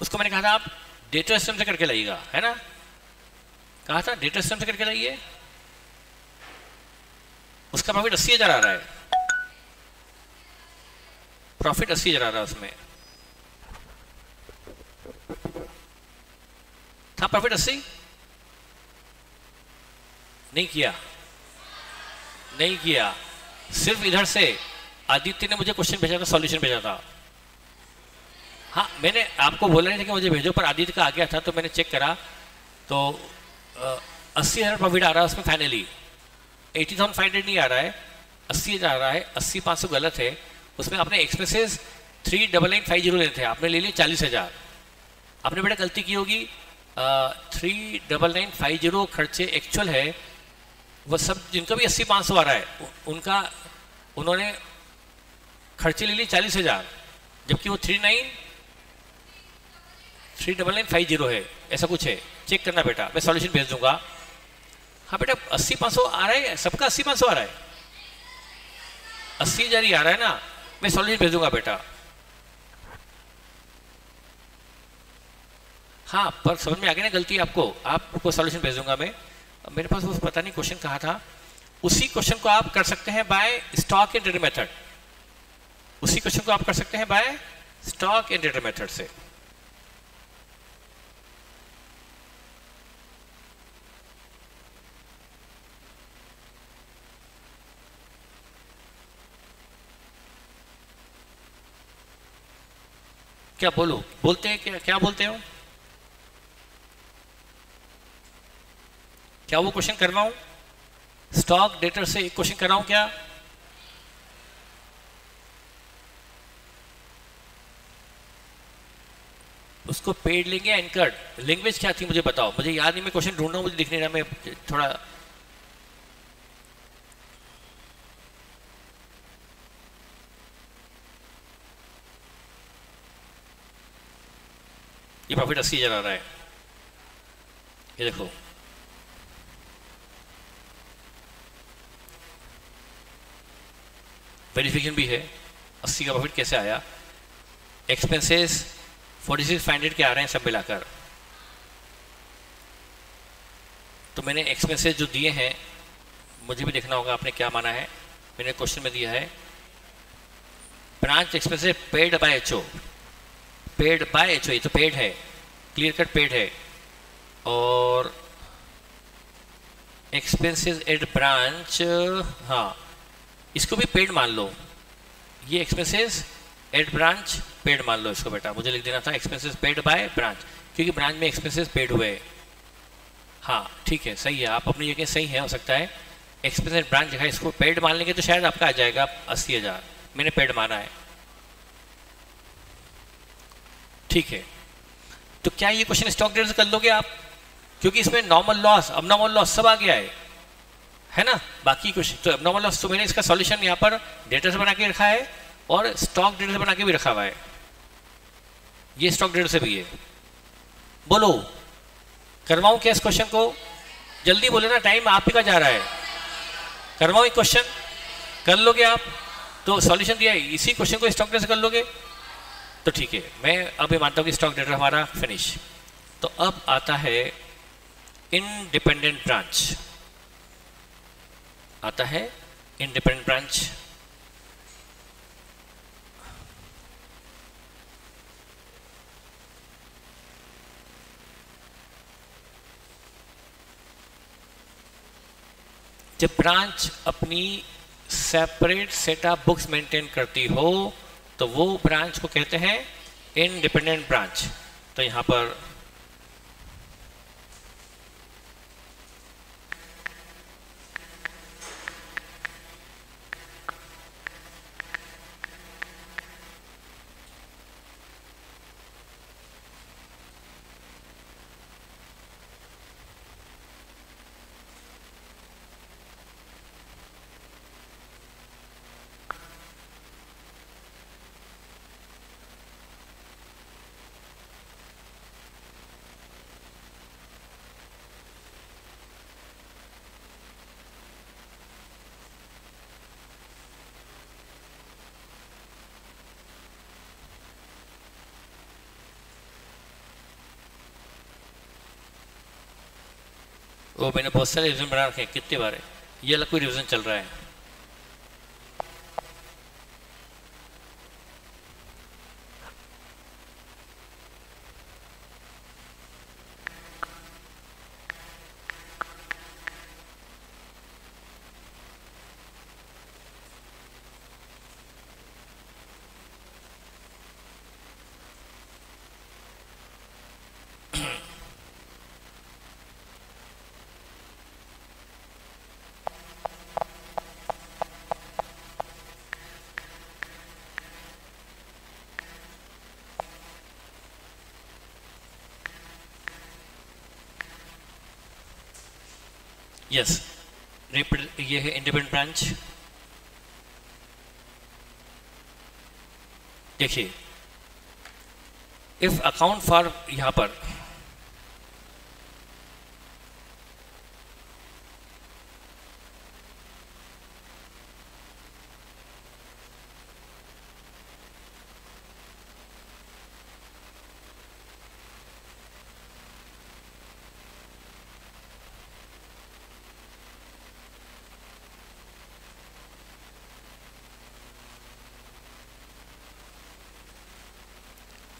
उसको मैंने कहा था आप डेटा सिस्टम से करके लाइएगा, है ना, कहा था डेटा सिस्टम से करके लाइए। उसका प्रॉफिट 80,000 आ रहा है, प्रॉफिट 80,000 आ रहा है, उसमें था प्रॉफिट 80, नहीं किया, नहीं किया, सिर्फ इधर से आदित्य ने मुझे क्वेश्चन भेजा था, सॉल्यूशन भेजा था। हाँ, मैंने आपको बोला नहीं था कि मुझे भेजो, पर आदित्य का आ गया था, तो मैंने चेक करा तो 80,000 प्रॉफिट आ रहा है उसमें फाइनली, 80,500 नहीं आ रहा है, 80,000 आ रहा है, 80,500 गलत है, उसमें आपने एक्सपेंसेस 3,9950 लेने थे, आपने ले लिए 40,000, आपने बेटा गलती की होगी। 3,9950 खर्चे एक्चुअल है, वो सब जिनका भी 80,500 आ रहा है उनका, उन्होंने खर्चे ले लिए 40,000, जबकि वो 3,9950 है, ऐसा कुछ है, चेक करना बेटा, मैं सॉल्यूशन भेज दूंगा। हाँ बेटा 80,500 आ रहा है, सबका 80,500 आ रहा है, 80,000 ही आ रहा है ना, मैं सॉल्यूशन भेज दूंगा बेटा। हाँ, पर समझ में आ गया ना गलती आपको, आपको सॉल्यूशन भेज दूंगा मैं। मेरे पास वो पता नहीं क्वेश्चन कहा था, उसी क्वेश्चन को आप कर सकते हैं by stock and debtor method, उसी क्वेश्चन को आप कर सकते हैं by stock and debtor method से। क्या बोलो, बोलते हैं क्या, क्या बोलते हो, क्या वो क्वेश्चन करवाऊं, स्टॉक डेटा से एक क्वेश्चन कराऊं क्या? उसको पेड लेंगे या इनकर्ड, लैंग्वेज क्या थी मुझे बताओ, मुझे याद नहीं, मैं क्वेश्चन ढूंढ रहा हूं, मुझे दिख नहीं रहा, मैं थोड़ा ये प्रॉफिट 80,000 आ रहा है, ये देखो वेरिफिकेशन भी है, 80 का प्रॉफिट कैसे आया, एक्सपेंसेस 46,500 के आ रहे हैं सब मिलाकर। तो मैंने एक्सपेंसेस जो दिए हैं, मुझे भी देखना होगा आपने क्या माना है, मैंने क्वेश्चन में दिया है branch expenses paid by HO, paid by HO, ये तो पेड है, क्लियर कट पेड है, और एक्सपेंसेस एट ब्रांच, हाँ इसको भी पेड मान लो, ये एक्सपेंसेस एट ब्रांच पेड मान लो इसको बेटा, मुझे लिख देना था एक्सपेंसेस पेड बाय ब्रांच, क्योंकि ब्रांच में एक्सपेंसेस पेड हुए। हाँ ठीक है, सही है, आप अपनी जगह सही है, हो सकता है एक्सपेंसेस ब्रांच लिखा है, इसको पेड मान लेंगे तो शायद आपका आ जाएगा 80,000, मैंने पेड माना है। ठीक है, तो क्या ये क्वेश्चन स्टॉक डेटा से कर लोगे आप, क्योंकि इसमें नॉर्मल लॉस, अबनॉर्मल लॉस सब आ गया है ना, बाकी कुछ तो अबनॉर्मल लॉस, तो मैंने इसका सॉल्यूशन यहाँ पर डेटा से बना के रखा है और स्टॉक डेटा से बना के भी रखा हुआ है, ये स्टॉक डेटा से भी है। बोलो करवाऊं क्या इस क्वेश्चन को? जल्दी बोले ना, टाइम आप ही का जा रहा है। करवाऊं एक क्वेश्चन? कर लोगे आप? तो सॉल्यूशन दिया है, इसी क्वेश्चन को स्टॉक डेटा से कर लोगे तो ठीक है। मैं अब ये मानता हूं कि स्टॉक डेटा हमारा फिनिश। तो अब आता है इंडिपेंडेंट ब्रांच, आता है इंडिपेंडेंट ब्रांच। जब ब्रांच अपनी separate set of books maintain करती हो तो वो ब्रांच को कहते हैं इंडिपेंडेंट ब्रांच। तो यहां पर वो मैंने बहुत सारे रिविजन बना रखे हैं, कितने बार है ये अलग कोई रिविजन चल रहा है। यस, ये है इंडिपेंडेंट ब्रांच। देखिए, इफ अकाउंट फॉर यहां पर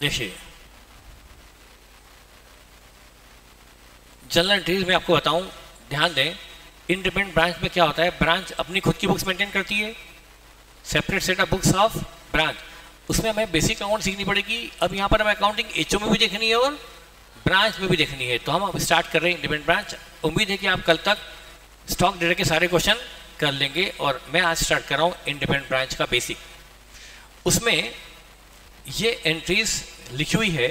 देखिए जनरल एंट्रीज में आपको बताऊं, ध्यान दें, इंडिपेंडेंट ब्रांच में क्या होता है, ब्रांच अपनी खुद की बुक्स मेंटेन करती है, separate set of books of branch. उसमें हमें बेसिक अकाउंट सीखनी पड़ेगी। अब यहाँ पर हमें अकाउंटिंग एचओ में भी देखनी है और ब्रांच में भी देखनी है। तो हम अब स्टार्ट कर रहे हैं इंडिपेंडेंट ब्रांच। उम्मीद है कि आप कल तक स्टॉक डेटा के सारे क्वेश्चन कर लेंगे और मैं आज स्टार्ट कर रहा हूँ इंडिपेंडेंट ब्रांच का बेसिक। उसमें ये एंट्रीज लिखी हुई है।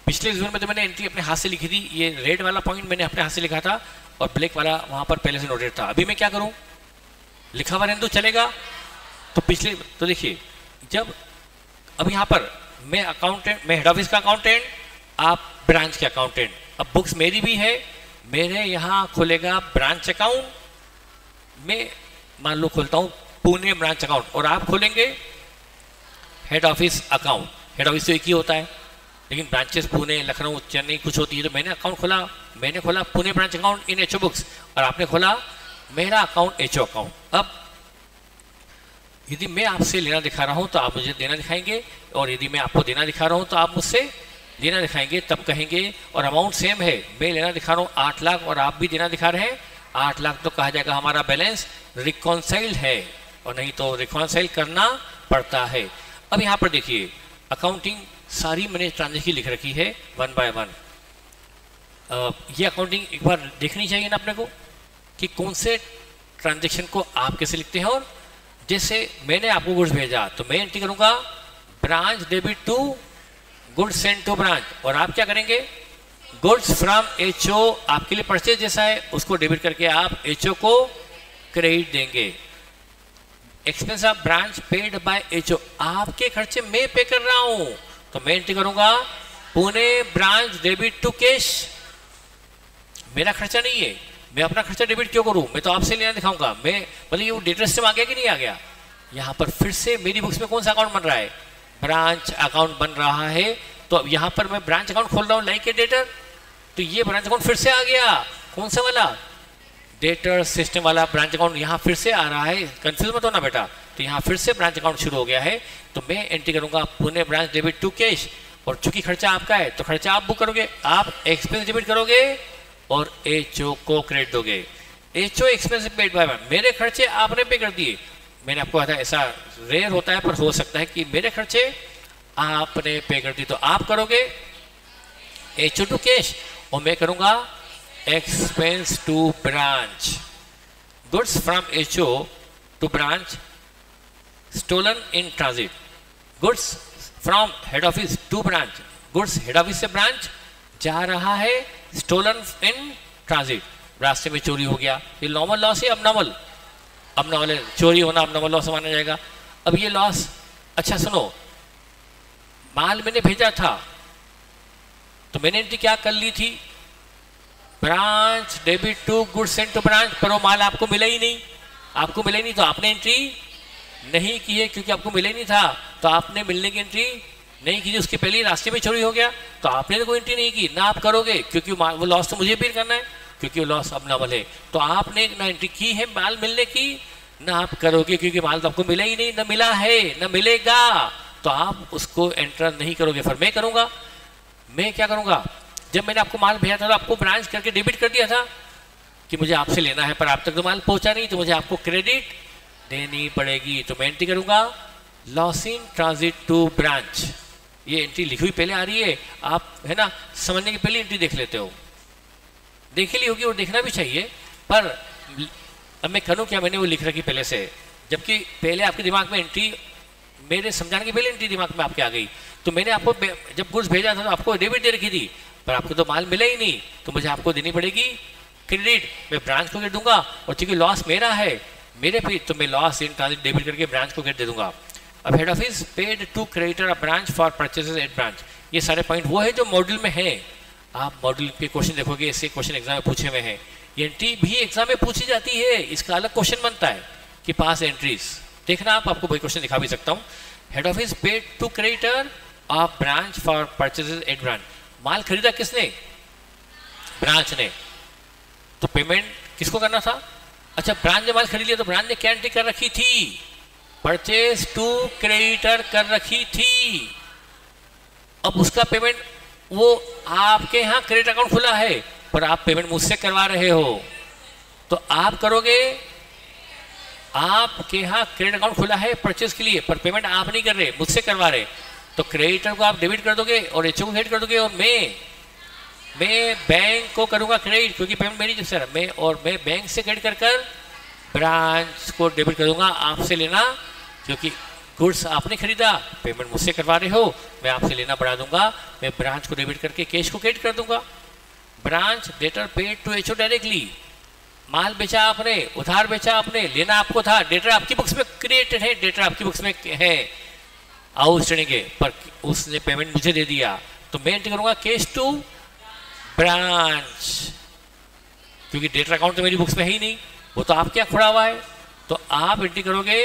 पिछले रिविजन में तो मैंने एंट्री अपने हाथ से लिखी थी, ये रेड वाला पॉइंट मैंने अपने हाथ से लिखा था और ब्लैक वाला वहां पर पहले से नोटेड था। अभी मैं क्या करूं, लिखा हुआ रहने दो, चलेगा? तो पिछले, तो देखिए, जब अब यहां पर मैं अकाउंटेंट, मैं हेड ऑफिस का अकाउंटेंट, आप ब्रांच के अकाउंटेंट। अब बुक्स मेरी भी है, मेरे यहाँ खुलेगा ब्रांच अकाउंट, मैं मान लो खोलता हूँ पुणे ब्रांच अकाउंट और आप खोलेंगे head office account. Head office तो एक ही होता है, लेकिन ब्रांचेस पुणे, लखनऊ, चेन्नई कुछ होती है। तो मैंने अकाउंट खोला, मैंने खोला Pune branch account in HO books और आपने खोला मेरा अकाउंट एचओ अकाउंट। अब यदि मैं आपसे लेना दिखा रहा हूं तो आप मुझे देना दिखाएंगे और यदि मैं आपको देना दिखा रहा हूं तो आप मुझसे देना दिखाएंगे, तब कहेंगे। और अमाउंट सेम है, मैं लेना दिखा रहा हूं 8 लाख और आप भी देना दिखा रहे हैं 8 लाख, तो कहा जाएगा हमारा बैलेंस रिकॉन्साइल्ड है, और नहीं तो रिकॉन्साइल करना पड़ता है। अब यहाँ पर देखिए, अकाउंटिंग सारी मैंने ट्रांजेक्शन लिख रखी है 1 बाय 1। ये अकाउंटिंग एक बार देखनी चाहिए ना अपने को कि कौन से ट्रांजेक्शन को आप कैसे लिखते हैं। और जैसे मैंने आपको गुड्स भेजा तो मैं एंट्री करूंगा branch debit to goods send to branch, और आप क्या करेंगे, गुड्स फ्रॉम एचओ, आपके लिए परचेज जैसा है उसको डेबिट करके आप एचओ को क्रेडिट देंगे। Expense of branch paid by HO, आपके खर्चे मैं पे कर रहा हूं, तो मैं एंट्री करूंगा Pune branch debit to cash, मेरा खर्चा नहीं है, मैं अपना खर्चा डेबिट क्यों करूं, मैं तो आपसे लेना दिखाऊंगा। मैं मतलब ये वो डेटा सिस्टम आ गया कि नहीं आ गया। यहाँ पर फिर से मेरी बुक्स में कौन सा अकाउंट बन रहा है, ब्रांच अकाउंट बन रहा है। तो अब यहाँ पर मैं ब्रांच अकाउंट खोल रहा हूँ लाइक ए डेटर, तो ये ब्रांच अकाउंट फिर से आ गया। कौन सा वाला, डेटर सिस्टम वाला ब्रांच अकाउंट यहाँ फिर से आ रहा है। कंफ्यूज मत होना बेटा। तो यहाँ फिर से ब्रांच अकाउंट शुरू हो गया है, तो मैं एंट्री करूंगा Pune branch debit to cash. और चूंकि खर्चा आपका है तो खर्चा आप बुक करोगे, आप एक्सपेंस डेबिट करोगे और एचओ को क्रेडिट दोगे। एचओ एक्सपेंस पेड बाय, मेरे खर्चे आपने पे कर दिए। मैंने आपको कहा था ऐसा रेयर होता है, पर हो सकता है कि मेरे खर्चे आपने पे कर दिए, तो आप करोगे एचओ टू कैश और मैं करूंगा expense to branch. Goods from HO to branch stolen in transit, goods from head office to branch, goods head office से ब्रांच जा रहा है, स्टोलन इन ट्रांजिट, रास्ते में चोरी हो गया। ये नॉर्मल लॉस है अबनॉर्मल, अबनॉर्मल है, चोरी होना अबनॉर्मल लॉस माना जाएगा। अब ये लॉस, अच्छा सुनो, माल मैंने भेजा था तो मैंने एंट्री क्या कर ली थी, branch debit to goods sent to branch, पर वो माल आपको मिला ही नहीं, आपको मिला ही नहीं, तो आपने एंट्री नहीं की है। क्योंकि आपको मिला ही नहीं था तो आपने मिलने की एंट्री नहीं की थी, उसके पहले ही रास्ते में चोरी हो गया, तो आपने तो कोई एंट्री नहीं की ना, आप करोगे क्योंकि वो लॉस तो मुझे भी करना है, क्योंकि वो लॉस अबनॉर्मल है। तो आपने ना एंट्री की है माल मिलने की, ना आप करोगे क्योंकि माल तो आपको मिला ही नहीं, ना मिला है ना मिलेगा, तो आप उसको एंटर नहीं करोगे। फिर मैं करूंगा, मैं क्या करूंगा, जब मैंने आपको माल भेजा था तो आपको ब्रांच करके डेबिट कर दिया था कि मुझे आपसे लेना है, पर आप तक तो माल पहुंचा नहीं, तो मुझे आपको क्रेडिट देनी पड़ेगी। तो मैं एंट्री करूंगा loss in transit to branch. ये एंट्री लिखी हुई पहले आ रही है, आप है ना समझने की पहले एंट्री देख लेते हो, देख ली होगी और देखना भी चाहिए। पर अब मैं करूँ क्या, मैंने वो लिख रखी पहले से, जबकि पहले आपके दिमाग में एंट्री, मेरे समझाने की पहले एंट्री दिमाग में आपके आ गई। तो मैंने आपको जब गुड्स भेजा था तो आपको डेबिट दे रखी थी, पर आपको तो माल मिला ही नहीं, तो मुझे आपको देनी पड़ेगी क्रेडिट। मैं ब्रांच को क्रेडिट दूंगा, और चूंकि लॉस मेरा है मेरे पे, तो मैं लॉस इन ट्रांजिट डेबिट करके ब्रांच को क्रेडिट दे दूंगा। अब head office paid to creditor uh branch for purchases at branch, ये सारे पॉइंट वो है जो मॉड्यूल में है। आप मॉड्यूल के क्वेश्चन देखोगे, इससे क्वेश्चन एग्जाम में पूछे हुए हैं, ये एंट्री भी एग्जाम में पूछी जाती है, इसका अलग क्वेश्चन बनता है कि पास एंट्रीज देखना आप, आपको वही क्वेश्चन दिखा भी सकता हूँ। Head office paid to creditor of branch for purchases at branch, माल खरीदा किसने, ब्रांच ने, तो पेमेंट किसको करना था, अच्छा ब्रांच ने माल खरीद लिया, तो ब्रांच ने क्या एंट्री कर रखी थी, परचेज टू क्रेडिटर कर रखी थी। अब उसका पेमेंट, वो आपके यहाँ क्रेडिट अकाउंट खुला है पर आप पेमेंट मुझसे करवा रहे हो, तो आप करोगे, आपके यहाँ क्रेडिट अकाउंट खुला है परचेज के लिए, पर पेमेंट आप नहीं कर रहे, मुझसे करवा रहे, तो क्रेडिटर को आप डेबिट कर दोगे और एचओ को क्रेडिट कर दोगे, और मैं बैंक को करूंगा क्रेडिट, क्योंकि पेमेंट मेरी जैसे मैं बैंक से क्रेडिट कर ब्रांच को डेबिट कर दूंगा आपसे लेना, क्योंकि गुड्स आपने खरीदा, पेमेंट मुझसे करवा रहे हो, मैं आपसे लेना बढ़ा दूंगा, मैं ब्रांच को डेबिट करके कैश को क्रेडिट कर दूंगा। Branch debtor paid to HO directly, माल बेचा आपने, उधार बेचा आपने, लेना आपको था, डेटर आपकी बुक्स में क्रिएटेड है, डेटर आपकी बुक्स में है आउटस्टैंडिंग है, पर उसने पेमेंट मुझे दे दिया, तो मैं एंट्री करूंगा कैश टू ब्रांच, क्योंकि डेटर अकाउंट तो मेरी बुक्स में है ही नहीं, वो तो आपके यहाँ खुड़ा हुआ है, तो आप एंट्री करोगे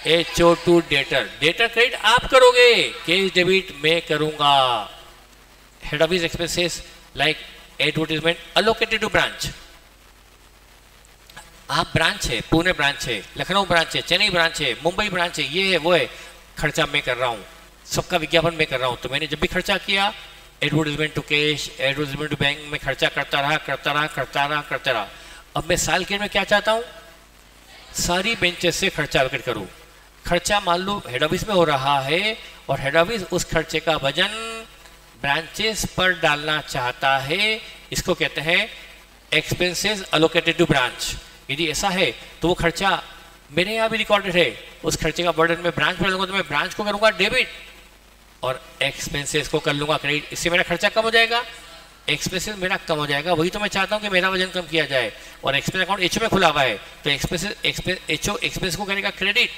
HO to debtor, debtor credit आप करोगे, कैश डेबिट मैं करूंगा। Head office expenses like advertisement allocated to branch, आप ब्रांच है, पुणे ब्रांच है, लखनऊ ब्रांच है, चेन्नई ब्रांच है, मुंबई ब्रांच है, ये है वो है, खर्चा मैं कर रहा हूँ, सबका विज्ञापन मैं कर रहा हूँ, तो मैंने जब भी खर्चा किया advertisement to cash, advertisement to bank में खर्चा करता रहा। अब मैं साल के में क्या चाहता हूँ, सारी बेंचेस से खर्चा अलकेट करूँ। खर्चा मान लो हेड ऑफिस में हो रहा है और हेड ऑफिस उस खर्चे का वजन ब्रांचेस पर डालना चाहता है, इसको कहते हैं एक्सपेंसेस अलोकेटेड टू ब्रांच। यदि ऐसा है तो वो खर्चा मेरे यहाँ भी रिकॉर्डेड है, उस खर्चे का बर्डन में ब्रांच पर लूंगा, तो मैं ब्रांच को करूंगा डेबिट और एक्सपेंसेस को कर लूंगा क्रेडिट, इससे मेरा खर्चा कम हो जाएगा, एक्सपेंसेस मेरा कम हो जाएगा। वही तो मैं चाहता हूं कि मेरा वजन कम किया जाए, और एक्सपेंस अकाउंट एचओ में खुला हुआ है, तो एचओ एक्सपेंस को करेगा क्रेडिट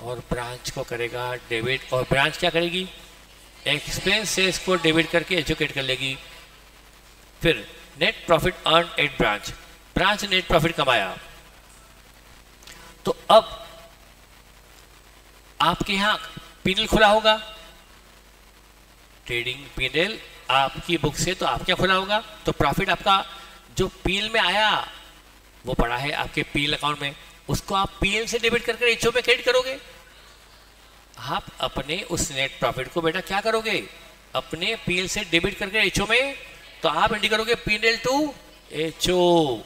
और ब्रांच को करेगा डेबिट, और ब्रांच क्या करेगी, एक्सपेंसेस को डेबिट करके एचओ क्रेडिट कर लेगी। फिर net profit earn at branch, branch net profit कमाया। तो अब आपके यहां पीएनएल खुला होगा, ट्रेडिंग पीएनएल आपकी बुक से, तो आप क्या खुला होगा, तो प्रॉफिट आपका जो पीएल में आया वो पड़ा है आपके पीएल अकाउंट में, उसको आप पीएल से डेबिट करके एचओ में क्रेडिट करोगे। आप अपने उस नेट प्रॉफिट को बेटा क्या करोगे, अपने पीएल से डेबिट करके एचओ में, तो आप एंट्री करोगे पीएनएल टू एचओ,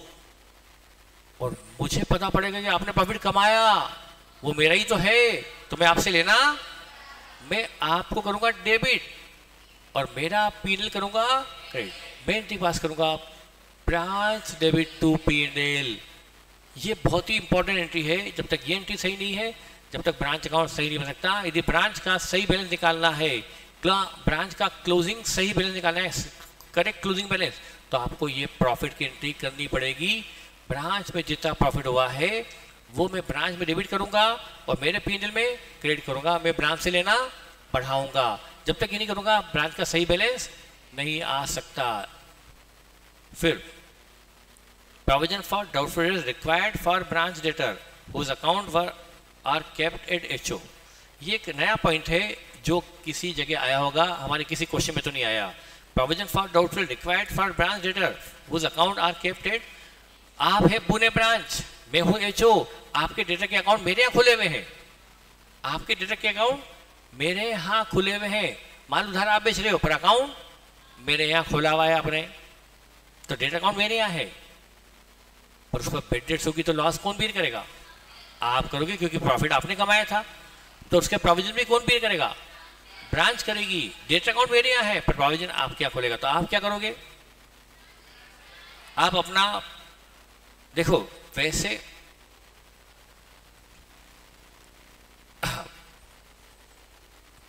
और मुझे पता पड़ेगा कि आपने प्रॉफिट कमाया, वो मेरा ही तो है, तो मैं आपसे लेना, मैं आपको करूंगा डेबिट और मेरा पीएनएल करूंगा क्रेडिट। मैं एंट्री पास करूंगा ब्रांच डेबिट टू पीएनएल। ये बहुत ही इंपॉर्टेंट एंट्री है। जब तक ये एंट्री सही नहीं है, जब तक ब्रांच अकाउंट सही नहीं बन सकता। यदि ब्रांच का सही बैलेंस निकालना है, ब्रांच का क्लोजिंग सही बैलेंस निकालना है, करेक्ट क्लोजिंग बैलेंस, तो आपको ये प्रॉफिट की एंट्री करनी पड़ेगी। ब्रांच में जितना प्रॉफिट हुआ है वो मैं ब्रांच में डेबिट करूंगा और मेरे पीएनएल में क्रेडिट करूंगा। मैं ब्रांच से लेना बढ़ाऊंगा। जब तक ये नहीं करूंगा ब्रांच का सही बैलेंस नहीं आ सकता। फिर provision for doubtful required for branch debtor whose account are kept at HO. ये एक नया पॉइंट है जो किसी जगह आया होगा, हमारे किसी क्वेश्चन में तो नहीं आया। Provision for doubtful required for branch debtor whose account are kept at, आप है पुणे ब्रांच, मैं हूं एचओ, आपके डेटा के अकाउंट मेरे यहाँ खुले हुए हैं, आपके डेटा के अकाउंट मेरे यहाँ खुले हुए हैं। माल उधार आप बेच रहे हो पर अकाउंट मेरे यहाँ खोला हुआ है आपने, तो डेटा अकाउंट मेरे यहाँ है, पर उसको बेड डेट्स होगी तो लॉस कौन बीयर करेगा, आप करोगे, क्योंकि प्रॉफिट आपने कमाया था। तो उसके प्रोविजन भी कौन बीयर करेगा, ब्रांच करेगी। डेटा अकाउंट मेरे यहाँ है पर प्रोविजन आप क्या खोलेगा, तो आप क्या करोगे, आप अपना देखो वैसे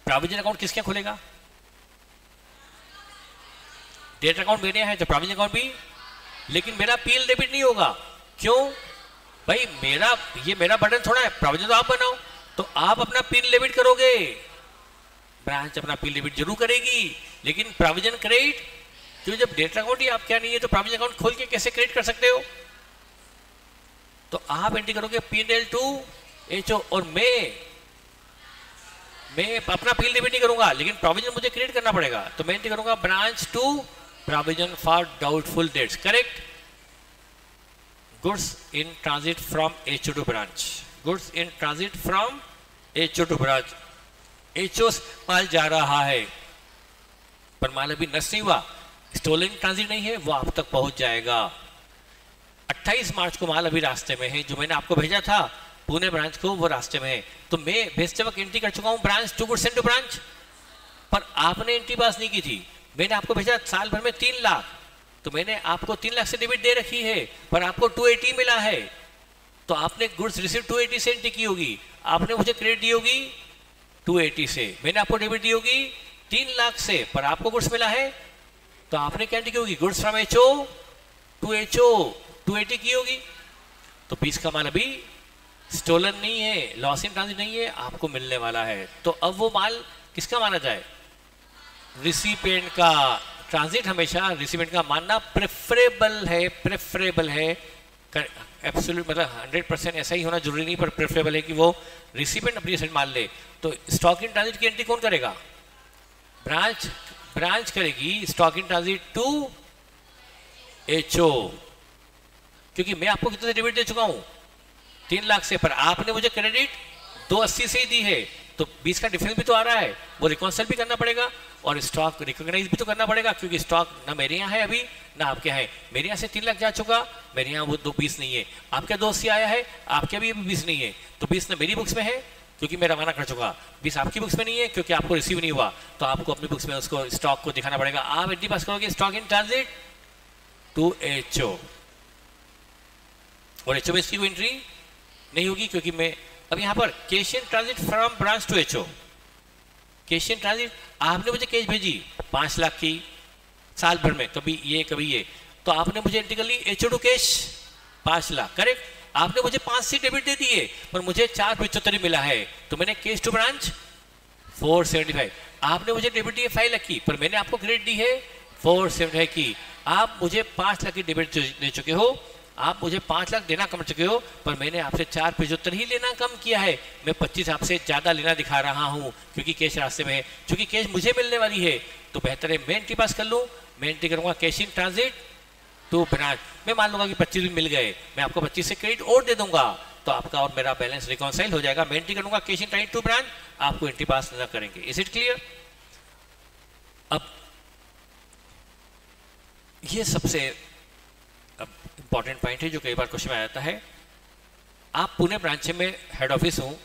प्रोविजन अकाउंट किसके खोलेगा, डेटा अकाउंट मेरे यहाँ है तो प्रोविजन अकाउंट भी, लेकिन मेरा पीएल डेबिट नहीं होगा। क्यों भाई, मेरा बटन थोड़ा है, प्रोविजन तो आप बनाओ, तो आप अपना पीएल डेबिट करोगे, ब्रांच अपना पीएल डेबिट जरूर करेगी, लेकिन प्रोविजन क्रेडिट, क्योंकि जब डेटा अकाउंट ही आप क्या नहीं है तो प्रोविजन अकाउंट खोल के कैसे क्रेडिट कर सकते हो। तो आप एंट्री करोगे पीएनएल टू एचओ, और मैं अपना पीएल डेबिट नहीं करूंगा, लेकिन प्रोविजन मुझे क्रिएट करना पड़ेगा, तो मैं एंट्री करूंगा branch to provision for doubtful debts, correct. Goods in transit from HO to branch, goods in transit from HO to branch, HO माल जा रहा है पर माल अभी नष्ट नहीं हुआ, स्टोलन ट्रांजिट नहीं है, वो आप तक पहुंच जाएगा। 28 मार्च को माल अभी रास्ते में है, जो मैंने आपको भेजा था पुणे ब्रांच को, वो रास्ते में है, तो मैं भेजते वक्त एंट्री कर चुका हूं branch to goods to branch, पर आपने एंट्री पास नहीं की थी। मैंने आपको भेजा साल भर में 3 लाख, तो मैंने आपको 3 लाख से डेबिट दे रखी है, पर आपको 280 मिला है, तो आपने गुड्स रिसीव 280 से एंट्री की होगी, आपने मुझे क्रेडिट दी होगी 280 से, मैंने आपको डेबिट दी होगी 3 लाख से, पर आपको गुड्स मिला है, तो आपने क्या एंट्री की होगी, goods from HO to HO 280 की होगी। तो 20 का माल अभी स्टोलन नहीं है, लॉस इन ट्रांजिट नहीं है, आपको मिलने वाला है। तो अब वो माल किसका माना जाए, रिसिपिएंट का। ट्रांजिट हमेशा रिसिपिएंट का मानना प्रेफरेबल है, प्रेफरेबल है, एब्सोल्यूट मतलब 100% ऐसा ही होना जरूरी नहीं, पर प्रेफरेबल है कि वो रिसिपिएंट अपनी साइड मान ले। तो स्टॉक इन ट्रांजिट की एंट्री कौन करेगा, ब्रांच करेगी stock in transit to HO, क्योंकि मैं आपको कितने डेबिट दे चुका हूं 3 लाख से, पर आपने मुझे क्रेडिट 280 से ही दी है, तो 20 का डिफरेंस भी तो आ रहा है, वो रिकॉन्सिल भी करना पड़ेगा और स्टॉक रिकॉग्नाइज भी तो करना पड़ेगा, क्योंकि स्टॉक ना मेरे यहाँ है अभी ना आपके यहाँ है। मेरे यहाँ से 3 लाख जा चुका, मेरे यहाँ वो 20 नहीं है, आपके 280 आया है, आपके अभी 20 नहीं है, तो 20 ना मेरी बुक्स में है क्योंकि मैं रवाना कर चुका, 20 आपकी बुक्स में नहीं है क्योंकि आपको रिसीव नहीं हुआ, तो आपको अपनी बुक्स में उसको स्टॉक को दिखाना पड़ेगा। आप एंट्री पास करोगे stock in transit to HO, और एचओ में इसकी कोई एंट्री नहीं होगी, क्योंकि मैं अब यहाँ पर cash in transit from branch to HO, cash in transit, आपने मुझे कैश भेजी 5 लाख की साल भर में, कभी ये, तो आपने मुझे एंट्री कर ली HO to cash 5 lakh, correct. आपने मुझे 5 से डेबिट दे दिए, पर मुझे 475 मिला है, तो मैंने कैश टू ब्रांच 475, आपने मुझे डेबिट दी है 5 लाख की, पर मैंने आपको क्रेडिट दी है 475 की, आप मुझे 5 लाख की डेबिट दे चुके हो, आप मुझे 5 लाख देना कम चुके हो, पर मैंने आपसे 4% ही लेना कम किया है, मैं 25 आपसे ज़्यादा लेना दिखा रहा हूँ क्योंकि कैश रास्ते में है। क्योंकि कैश मुझे मिलने वाली है तो बेहतर है मैं एंट्री पास कर लूँ। मैं एंट्री करूँगा cash in transit to branch. मैं मान लूँगा कि 25 भी मिल गए, मैं आपको 25 से क्रेडिट और दे दूंगा तो आपका और मेरा बैलेंस रिकॉन्साइल हो जाएगा। मैं एंट्री करूँगा cash in transit to branch, आपको एंट्री पास न करेंगे। Is it clear? अब ये सबसे इंपॉर्टेंट पॉइंट है जो कई बार क्वेश्चन में आ जाता है। आप पुणे ब्रांच में हेड ऑफिस हूँ,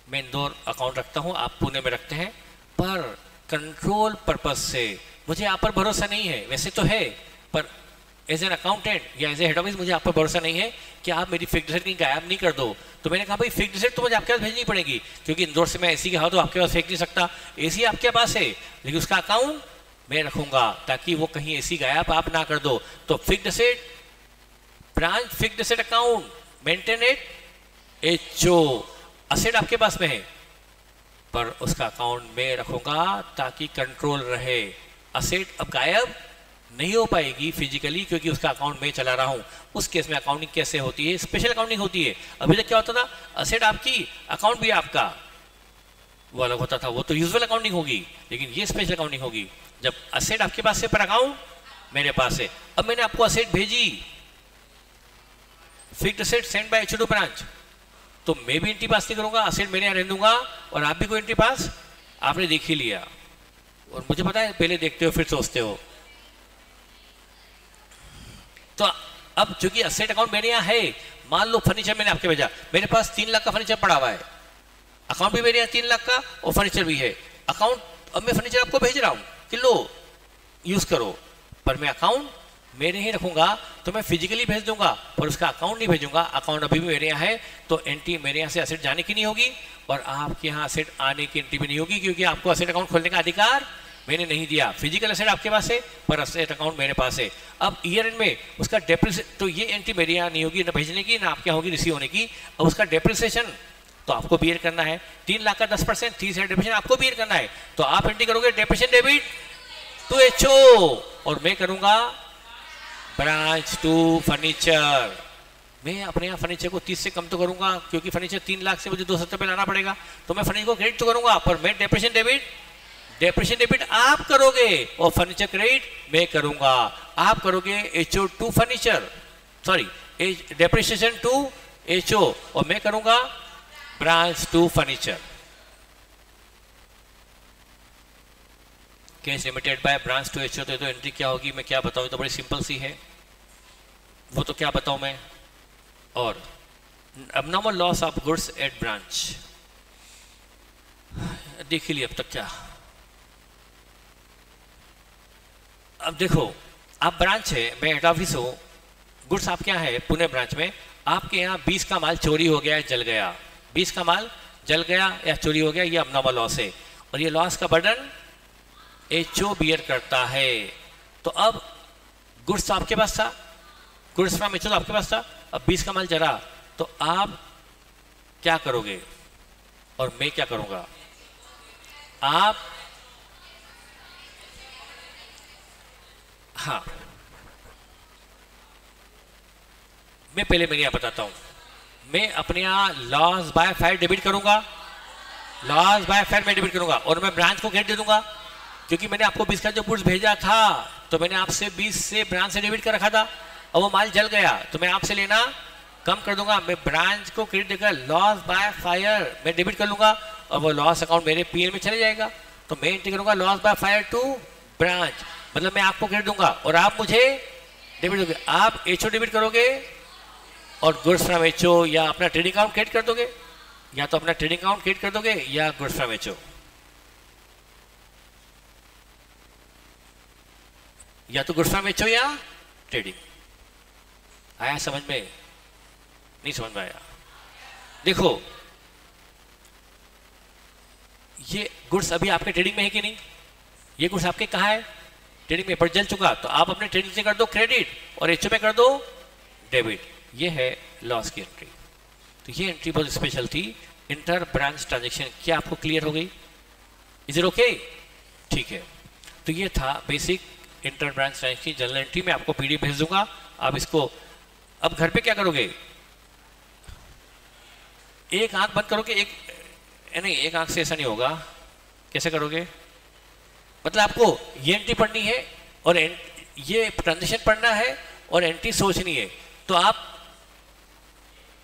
मैं इंदौर अकाउंट रखता हूँ, आप पुणे में रखते हैं, पर कंट्रोल पर्पस से मुझे आप पर भरोसा नहीं है। वैसे तो है पर एज एन अकाउंटेंट या एज ए हेड ऑफिस मुझे आप पर भरोसा नहीं है कि आप मेरी फिक्स डिपॉजिट कहीं गायब नहीं कर दो। तो मैंने कहा भाई फिक्स डिपॉजिट तो मुझे आपके पास भेजनी पड़ेगी क्योंकि इंदौर से मैं एसी का तो आपके पास फेंक नहीं सकता। एसी आपके पास है लेकिन उसका अकाउंट मैं रखूंगा ताकि वो कहीं एसी गायब आप ना कर दो। तो fix deposit branch fix deposit account maintain it HO asset आपके पास में है पर उसका अकाउंट मैं रखूंगा ताकि कंट्रोल रहे। असेट अब गायब नहीं हो पाएगी फिजिकली क्योंकि उसका अकाउंट मैं चला रहा हूं। उस केस में अकाउंटिंग कैसे होती है? स्पेशल अकाउंटिंग होती है। अभी तक क्या होता था, असेट आपकी अकाउंट भी आपका, वो अलग होता था, वो तो यूजुअल अकाउंटिंग होगी। लेकिन ये स्पेशल अकाउंटिंग होगी जब असेट आपके पास है पर अकाउंट मेरे पास है। अब मैंने आपको असेट भेजी fixed asset send by HO to branch, तो मैं भी एंट्री पास नहीं करूंगा, असेट मेरे यहाँ रहने दूंगा और आप भी कोई एंट्री पास आपने देख ही लिया। और मुझे पता है पहले देखते हो फिर सोचते हो। तो अब चूंकि असेट अकाउंट मेरे यहाँ है, मान लो फर्नीचर मैंने आपके भेजा, मेरे पास 3 लाख का फर्नीचर पड़ा हुआ है, अकाउंट भी मेरे यहाँ 3 लाख का और फर्नीचर भी है अकाउंट। अब मैं फर्नीचर आपको भेज रहा हूँ कि लो यूज करो, पर मैं अकाउंट मेरे ही रखूंगा तो मैं फिजिकली भेज दूंगा पर उसका अकाउंट नहीं भेजूंगा। अकाउंट अभी भी मेरे यहाँ है तो एंट्री मेरे यहाँ से असेट जाने की नहीं होगी और आपके यहाँ असेट आने की एंट्री भी नहीं होगी क्योंकि आपको असेट अकाउंट खोलने का अधिकार मैंने नहीं दिया। फिजिकल असेट आपके पास है पर असेट अकाउंट मेरे पास है। अब ईयर एंड में उसका डेप्रिसिएशन, तो ये एंट्री मेरे यहाँ नहीं होगी ना भेजने की ना आपके यहाँ होगी रिसीव होने की। अब उसका डेप्रिसिएशन तो आपको बियर करना है, 3 लाख का 10% 30 डेप्रिसिएशन आपको बियर करना है। तो आप एंट्री करोगे डेप्रिसिएशन डेबिट टू एचओ और मैं करूंगा ब्रांच टू फर्नीचर। मैं अपने यहाँ फर्नीचर को 30 से कम तो करूंगा क्योंकि फर्नीचर 3 लाख से मुझे 270 पे लाना पड़ेगा तो मैं फर्नीचर को क्रेडिट तो करूंगा पर मैं डेप्रिसिएशन डेबिट आप करोगे और फर्नीचर क्रेडिट मैं करूंगा। आप करोगे HO to furniture, sorry depreciation to HO और मैं करूंगा branch to furniture. Cash limited by branch to HO. तो एंट्री क्या होगी, मैं क्या बताऊं, तो बड़ी सिंपल सी है, वो तो क्या बताऊं मैं। और abnormal loss of goods at branch देख लिए अब तक क्या। अब देखो आप ब्रांच है, मैं हेड ऑफिस हूं, गुड्स आपके यहाँ है पुणे ब्रांच में, आपके यहाँ 20 का माल चोरी हो गया है, जल गया, 20 का माल जल गया या चोरी हो गया, ये abnormal लॉस है और ये लॉस का बर्डन एचओ बियर करता है। तो अब गुड्स तो आपके पास था, गुड्स फ्रॉम एचओ तो आपके पास था, अब 20 का माल जला तो आप क्या करोगे और मैं क्या करूंगा। आप हाँ मैं पहले मेरे यहाँ बताता हूं, मैं अपने यहाँ लॉस बाय फायर डेबिट करूंगा, लॉस बाय फायर में डेबिट करूंगा और मैं ब्रांच को क्रेडिट दे दूंगा क्योंकि मैंने आपको 20 का जो गुड्स भेजा था तो मैंने आपसे 20 से ब्रांच से डेबिट कर रखा था और वो माल जल गया तो मैं आपसे लेना कम कर दूंगा। मैं ब्रांच को क्रेडिट देकर लॉस बाय फायर मैं डेबिट कर लूंगा और वो लॉस अकाउंट मेरे पीएल में चले जाएगा। तो मैं एंट्री करूंगा loss by fire to branch, मतलब मैं आपको क्रेडिट दूंगा और आप मुझे डेबिट दोगे। आप एचओ डेबिट करोगे और गुड्स फ्रॉम एचओ या अपना ट्रेडिंग अकाउंट क्रेडिट कर दोगे, या तो अपना ट्रेडिंग अकाउंट क्रेडिट कर दोगे या गुड्स फ्रॉम एचओ, या तो गुड्स फ्रॉम एचओ या ट्रेडिंग। आया समझ में? नहीं समझ में आया? देखो ये गुड्स अभी आपके ट्रेडिंग में है कि नहीं, ये गुड्स आपके कहाँ है, ट्रेडिंग में, पर जल चुका तो आप अपने ट्रेडिंग से कर दो क्रेडिट और एचओ में कर दो डेबिट। ये है लॉस की एंट्री। तो ये एंट्री बहुत स्पेशल थी, इंटर ब्रांच ट्रांजेक्शन। क्या आपको क्लियर हो गई? Is it okay? ठीक है। तो ये था बेसिक इंटर ब्रांच ट्रांजैक्शन की जर्नल एंट्री, मैं आपको पीडीएफ भेज दूंगा। आप इसको अब घर पे क्या करोगे, एक आंख बंद करोगे, नहीं एक आंख से ऐसा नहीं होगा, कैसे करोगे, मतलब आपको ये एंट्री पढ़नी है और ये ट्रांजेक्शन पढ़ना है और एंट्री सोचनी है, तो आप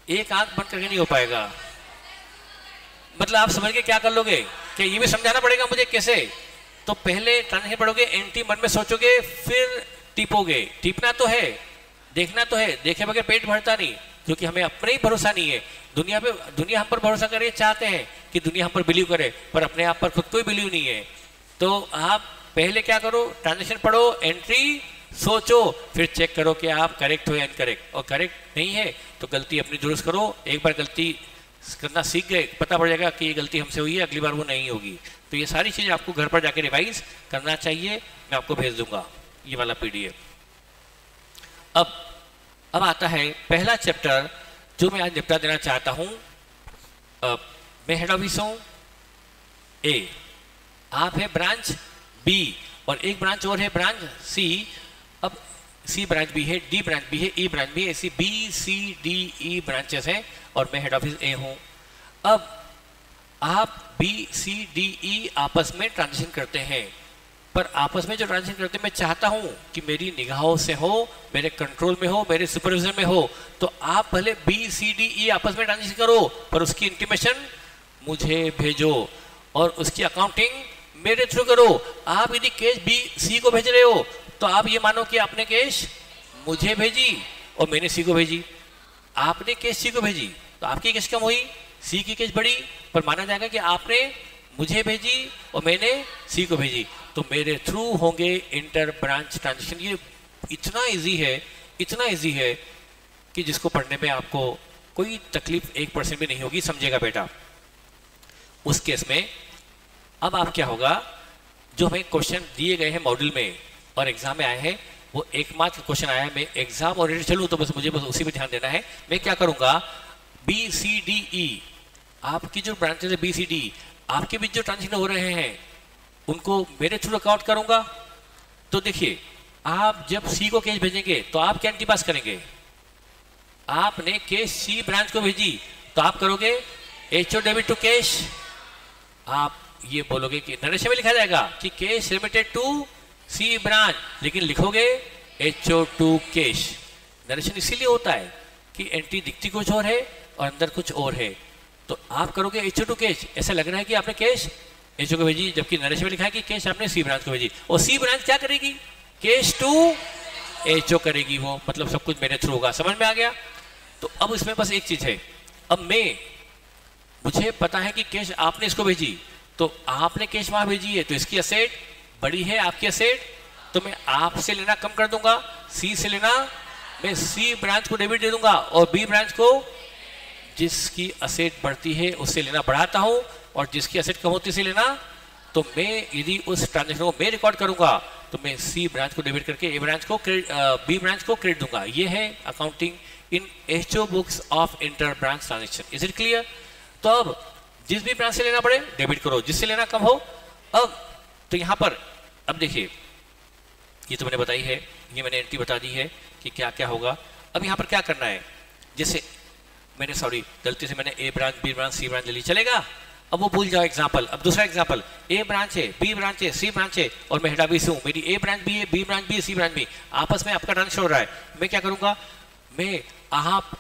एक आंख बंद करके नहीं हो पाएगा। मतलब आप समझ के क्या कर लोगे कि ये भी समझाना पड़ेगा मुझे कैसे, तो पहले ट्रांजेक्शन पढ़ोगे, एंट्री मन में सोचोगे, फिर टिपोगे। टिपना तो है, देखना तो है, देखे बगैर पेट भरता नहीं, क्योंकि हमें अपने ही भरोसा नहीं है। दुनिया हम पर भरोसा करे, चाहते हैं कि दुनिया हम पर बिलीव करे, पर अपने आप पर खुद कोई बिलीव नहीं है। तो आप पहले क्या करो, ट्रांजेक्शन पढ़ो, एंट्री सोचो, फिर चेक करो कि आप करेक्ट हो या इनकरेक्ट, और करेक्ट नहीं है तो गलती अपनी दुरुस्त करो। एक बार गलती करना सीख गए, पता पड़ जाएगा कि ये गलती हमसे हुई है, अगली बार वो नहीं होगी। तो ये सारी चीज़ें आपको घर पर जाके रिवाइज करना चाहिए, मैं आपको भेज दूंगा ये वाला पीडीएफ। अब आता है पहला चैप्टर जो मैं आज निपटा देना चाहता हूँ। मैं हेड ऑफिस हूँ ए, आप है ब्रांच बी, और एक ब्रांच और है ब्रांच सी। अब सी ब्रांच भी है, डी ब्रांच भी है, ई ब्रांच भी है, ऐसी B C D E branches हैं, और मैं हेड ऑफिस ए हूँ। अब आप बी सी डी ई आपस में ट्रांजेक्शन करते हैं, पर आपस में जो ट्रांजेक्शन करते हैं मैं चाहता हूँ कि मेरी निगाहों से हो, मेरे कंट्रोल में हो, मेरे सुपरविजन में हो। तो आप भले बी सी डी ई आपस में ट्रांजेक्शन करो, पर उसकी इंटीमेशन मुझे भेजो और उसकी अकाउंटिंग मेरे थ्रू करो। आप यदि केस बी सी को भेज रहे हो तो आप ये मानो कि आपने केस मुझे भेजी और मैंने सी को भेजी। आपने केस सी को भेजी तो आपकी केस कम हुई, सी की केस बढ़ी, पर माना जाएगा कि आपने मुझे भेजी और मैंने सी को भेजी, तो मेरे थ्रू होंगे इंटर ब्रांच ट्रांजेक्शन। ये इतना इजी है, इतना इजी है कि जिसको पढ़ने में आपको कोई तकलीफ 1% भी नहीं होगी, समझेगा बेटा। उस केस में अब आप क्या होगा, जो हमें क्वेश्चन दिए गए हैं मॉड्यूल में और एग्जाम में आए हैं, वो एकमात्र क्वेश्चन आया है। मैं एग्जाम ओरिएंटेड चलूँ तो बस मुझे उसी पे ध्यान देना है। मैं क्या करूंगा, बी सी डी ई, आपकी जो ब्रांचेस है बी सी डी, आपके बीच जो ट्रांजेक्शन हो रहे हैं उनको मेरे थ्रू अकाउंट करूंगा। तो देखिए, आप जब सी को केस भेजेंगे तो आप क्या एंट्री पास करेंगे, आपने केस सी ब्रांच को भेजी तो आप करोगे एचओ डेबिट टू कैश। आप ये बोलोगे कि नरेशन में लिखा जाएगा कि cash remitted to C branch, लेकिन लिखोगे एचओ टू कैश। नरेशन इसीलिए होता है कि एंट्री दिखती कुछ और है और अंदर कुछ और है। तो आप करोगे एचओ टू कैश, ऐसा लग रहा है कि आपने कैश एचओ को भेजी, जबकि नरेशन में लिखा है कि कैश आपने सी ब्रांच को भेजी, और सी ब्रांच क्या करेगी, कैश टू एचओ करेगी, वो मतलब सब कुछ मेरे थ्रू होगा। समझ में आ गया। तो अब इसमें बस एक चीज है, अब मुझे पता है कि कैश आपने इसको भेजी, तो आपने कैश वहां भेजी है तो इसकी असेट बड़ी है, आपकी असेट, तो मैं आपसे लेना कम कर दूंगा, सी से लेना, मैं सी ब्रांच को डेबिट दे दूंगा और बी ब्रांच को जिसकी असेट बढ़ती है उससे लेना बढ़ाता हूं, और जिसकी असेट कम होती से लेना। तो मैं यदि उस ट्रांजेक्शन को मैं रिकॉर्ड करूंगा तो मैं सी ब्रांच को डेबिट करके ए ब्रांच को बी ब्रांच को क्रेडिट दूंगा। ये है accounting in HO books of inter branch transaction. Is it clear. तो अब जिस भी ब्रांच से लेना पड़े डेबिट करो, जिससे लेना कम हो। अब तो यहां पर अब देखिए, ये तो मैंने बताई है, ये मैंने एंट्री बता दी है कि क्या क्या होगा। अब यहां पर क्या करना है, जैसे मैंने गलती से मैंने A branch B branch C branch ले ली, चलेगा। अब वो भूल जाओ एग्जांपल। अब दूसरा एग्जांपल, ए ब्रांच है, बी ब्रांच है, सी ब्रांच है और मैं हेड ऑफिस हूं, मेरी ए ब्रांच भी है, बी ब्रांच भी है, सी ब्रांच भी, आपस में आपका ट्रांजेक्शन हो रहा है। मैं क्या करूंगा, मैं आप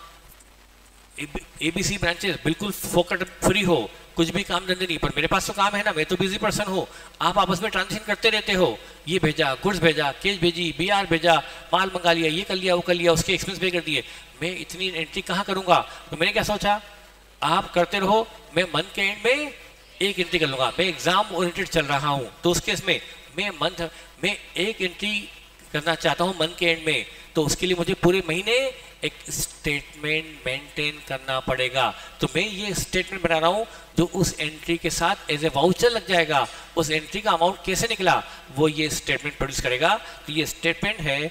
एबीसी ब्रांचेस बिल्कुल फोकट फ्री हो, कुछ भी काम धंधे नहीं, पर मेरे पास तो काम है ना, मैं तो बिजी पर्सन हूँ। आप आपस में ट्रांजेक्शन करते रहते हो, ये भेजा, गुड्स भेजा, कैश भेजी, बीआर भेजा, माल मंगा लिया, ये कर लिया, वो कर लिया, उसके एक्सपेंस पे कर दिए, मैं इतनी एंट्री कहाँ करूंगा। तो मैंने क्या सोचा, आप करते रहो, मैं मंथ के एंड में एक एंट्री कर लूंगा। मैं एग्जाम ओरिएंटेड चल रहा हूँ, तो उस केस में मैं एक एंट्री करना चाहता हूँ मंथ के एंड में, तो उसके लिए मुझे पूरे महीने एक स्टेटमेंट मेंटेन करना पड़ेगा। तो मैं ये स्टेटमेंट बना रहा हूँ जो उस एंट्री के साथ एज ए वाउचर लग जाएगा। उस एंट्री का अमाउंट कैसे निकला वो ये स्टेटमेंट प्रोड्यूस करेगा। तो ये स्टेटमेंट है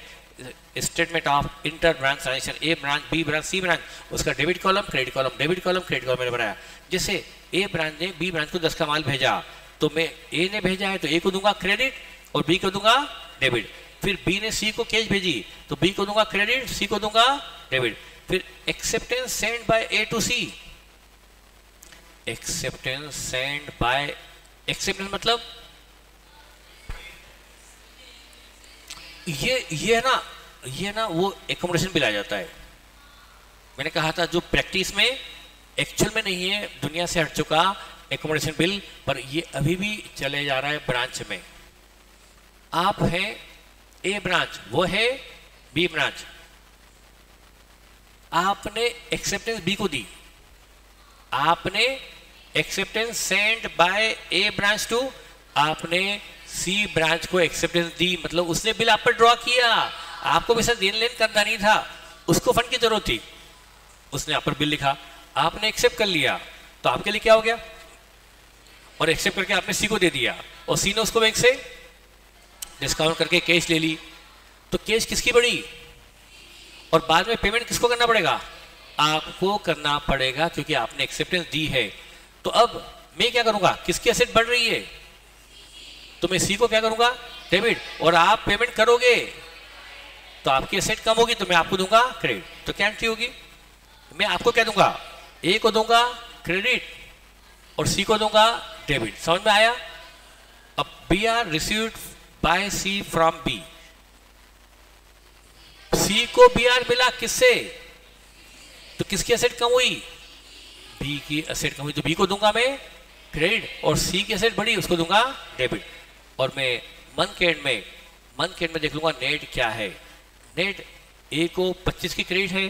statement of inter branch transaction, A branch B branch C branch, उसका debit column credit column, debit column credit column मैंने बनाया। जैसे ए ब्रांच ने बी ब्रांच को 10 का माल भेजा, तो मैं ए ने भेजा है तो ए को दूंगा क्रेडिट और बी को दूंगा डेबिट। फिर बी ने सी को कैश भेजी तो बी को दूंगा क्रेडिट, सी को दूंगा डेबिट। फिर acceptance send by A to C, acceptance send by, acceptance मतलब ये ना वो एकोमोडेशन बिल आ जाता है। मैंने कहा था जो प्रैक्टिस में एक्चुअल में नहीं है, दुनिया से हट चुका एकोमोडेशन बिल, पर ये अभी भी चले जा रहा है ब्रांच में। आप हैं ए ब्रांच, वो है बी ब्रांच, आपने एक्सेप्टेंस बी को दी, आपने acceptance send by A branch to, आपने सी ब्रांच को एक्सेप्टेंस दी, मतलब उसने बिल आप पर ड्रॉ किया, आपको वैसा देन लेन करना नहीं था, उसको फंड की जरूरत थी, उसने आप पर बिल लिखा, आपने एक्सेप्ट कर लिया, तो आपके लिए क्या हो गया, और एक्सेप्ट करके आपने सी को दे दिया और सी ने उसको बैंक से डिस्काउंट करके कैश ले ली, तो कैश किसकी बढ़ी और बाद में पेमेंट किसको करना पड़ेगा, आपको करना पड़ेगा, क्योंकि आपने एक्सेप्टेंस दी है। तो अब मैं क्या करूंगा, किसकी एसेट बढ़ रही है, तो मैं सी को क्या करूंगा, डेबिट, और आप पेमेंट करोगे तो आपकी एसेट कम होगी, तो मैं आपको दूंगा क्रेडिट। तो क्या एंट्री होगी, मैं आपको क्या दूंगा, ए को दूंगा क्रेडिट और सी को दूंगा डेबिट। समझ में आया। अब B R received by C from B, C को बी आर मिला किससे, तो किसकी एसेट कम हुई, बी की एसेट कम हुई, तो बी को दूंगा मैं क्रेडिट, और सी की एसेट बढ़ी उसको दूंगा डेबिट। और मैं मंथ के एंड में देख लूंगा नेट क्या है, नेट ए को 25 की क्रेडिट है,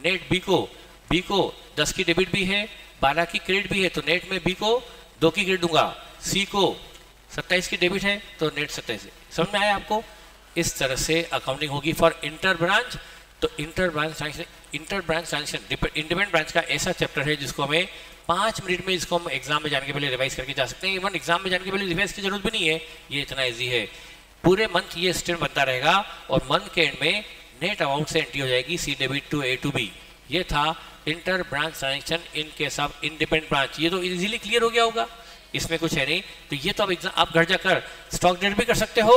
नेट बी को 10 की डेबिट भी है, 12 की क्रेडिट भी है, तो नेट में बी को 2 की क्रेडिट दूंगा, सी को 27 की डेबिट है, तो नेट 27। समझ में आया आपको। इस तरह से अकाउंटिंग होगी फॉर इंटर ब्रांच। तो inter branch transaction independent branch का ऐसा चैप्टर है जिसको हमें 5 मिनट में, इसको हम एग्जाम में जाने के पहले रिवाइज करके जा सकते हैं। इवन एग्जाम में जाने के पहले रिवाइज की जरूरत भी नहीं है, ये इतना ईजी है। पूरे मंथ ये स्टेट बनता रहेगा और मंथ के एंड में नेट अमाउंट से एंट्री हो जाएगी C debit to A to B. ये था inter branch transaction in case of independent branch. ये तो इजीली क्लियर हो गया होगा, इसमें कुछ है नहीं। तो ये तो अब एग्जाम आप घर जाकर स्टॉक डेट भी कर सकते हो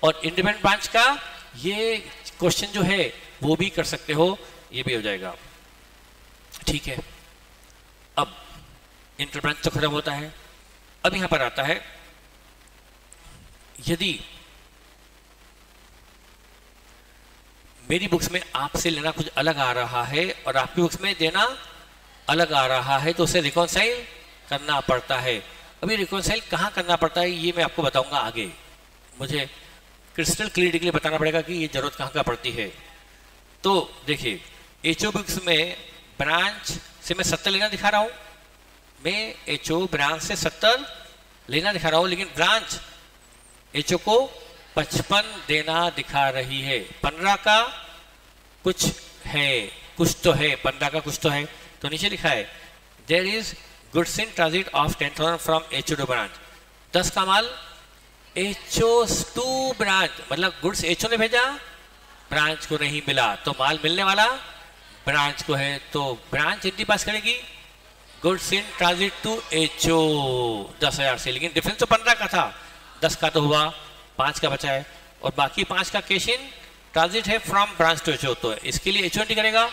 और इंडिपेंडेंट ब्रांच का ये क्वेश्चन जो है वो भी कर सकते हो, ये भी हो जाएगा। ठीक है, अब इंटर ब्रांच तो खत्म होता है। अब यहां पर आता है, यदि मेरी बुक्स में आपसे लेना कुछ अलग आ रहा है और आपकी बुक्स में देना अलग आ रहा है, तो उसे रिकॉन्साइल करना पड़ता है। अभी रिकॉन्साइल कहाँ करना पड़ता है ये मैं आपको बताऊंगा आगे। मुझे क्रिस्टल क्लियरिटी के लिए बताना पड़ेगा कि ये जरूरत कहाँ का पड़ती है। तो देखिए, एचओ बुक्स में ब्रांच से मैं 70 लेना दिखा रहा हूँ, मैं एचओ ब्रांच से 70 लेना दिखा रहा हूँ, लेकिन ब्रांच एचओ को 55 देना दिखा रही है। 15 का कुछ है, कुछ तो है, 15 का कुछ तो है। तो नीचे लिखा है there is goods in transit of 10,000 from HO to branch. 10 का माल एचओ टू ब्रांच, मतलब गुड्स एचओ ने भेजा, ब्रांच को नहीं मिला, तो माल मिलने वाला ब्रांच को है। तो ब्रांच एंट्री पास करेगी goods in transit to HO 10,000 से, लेकिन डिफरेंस तो 15 का था, 10 का तो हुआ, 5 का बचा है, और बाकी 5 का कैश इन ट्रांजिट है फ्रॉम ब्रांच टू एचओ। तो इसके लिए एचओ एंट्री करेगा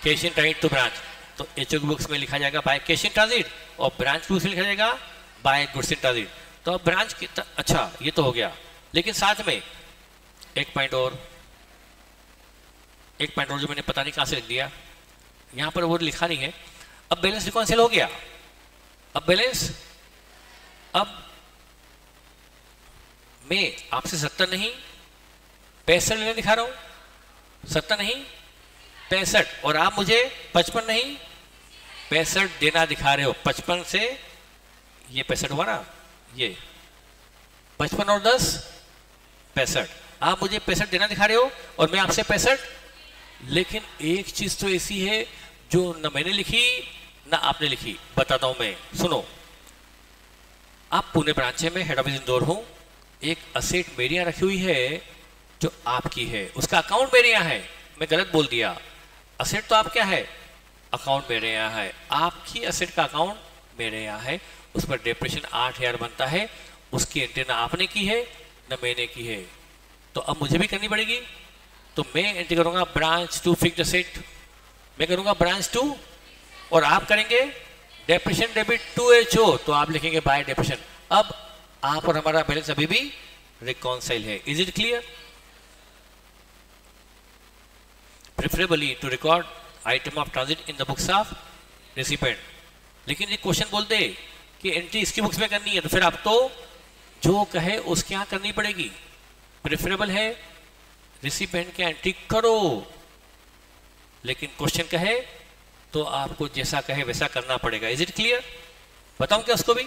cash in transit to branch. तो एचओ की बुक्स में लिखा जाएगा बाय कैश इन ट्रांजिट, और ब्रांच की बुक्स में लिखा जाएगा बाय गुड्स इन ट्रांजिट। तो अब ब्रांच की अच्छा ये तो हो गया, लेकिन साथ में एक पॉइंट और जो मैंने पता नहीं कहां से लिख दिया, यहां पर वो लिखा नहीं है। अब बैलेंस रिकॉन्सिल हो गया, अब बैलेंस, अब मैं आपसे 70 नहीं 65 लेने दिखा रहा हूं, 70 नहीं 65, और आप मुझे 55 नहीं 65 देना दिखा रहे हो। 55 से ये 65 हुआ ना, ये 55 और 10 65, आप मुझे 65 देना दिखा रहे हो और मैं आपसे 65। लेकिन एक चीज तो ऐसी है जो न मैंने लिखी ना आपने लिखी, बताता हूं मैं, सुनो। आप पुणे ब्रांच में हेड ऑफिस इंदौर हूं, एक असेट मेरे यहां रखी हुई है जो आपकी है, उसका अकाउंट मेरे यहां है, मैं गलत बोल दिया, असेट तो आप क्या है, अकाउंट मेरे यहां है, आपकी असेट का अकाउंट मेरे यहां है, उस पर डेप्रेशन 8,000 बनता है, उसकी एंट्री ना आपने की है ना मैंने की है। तो अब मुझे भी करनी पड़ेगी। तो मैं एंट्री करूंगा ब्रांच टू फिक्स्ड असेट, मैं करूंगा ब्रांच टू, और आप करेंगे डेप्रिसिएशन डेबिट टू एचओ, तो आप लिखेंगे बाय डेप्रिसिएशन। अब आप और हमारा बैलेंस अभी भी रिकॉन्साइल है। Is it clear? Preferably to record item of transit in the books of recipient. लेकिन ये क्वेश्चन बोलते कि एंट्री इसकी बुक्स में करनी है, तो फिर आप तो जो कहे उसके यहां करनी पड़ेगी। प्रेफरेबल है रिसिपेंट के एंट्री करो, लेकिन क्वेश्चन कहे तो आपको जैसा कहे वैसा करना पड़ेगा। Is it clear? बताऊं क्या उसको भी?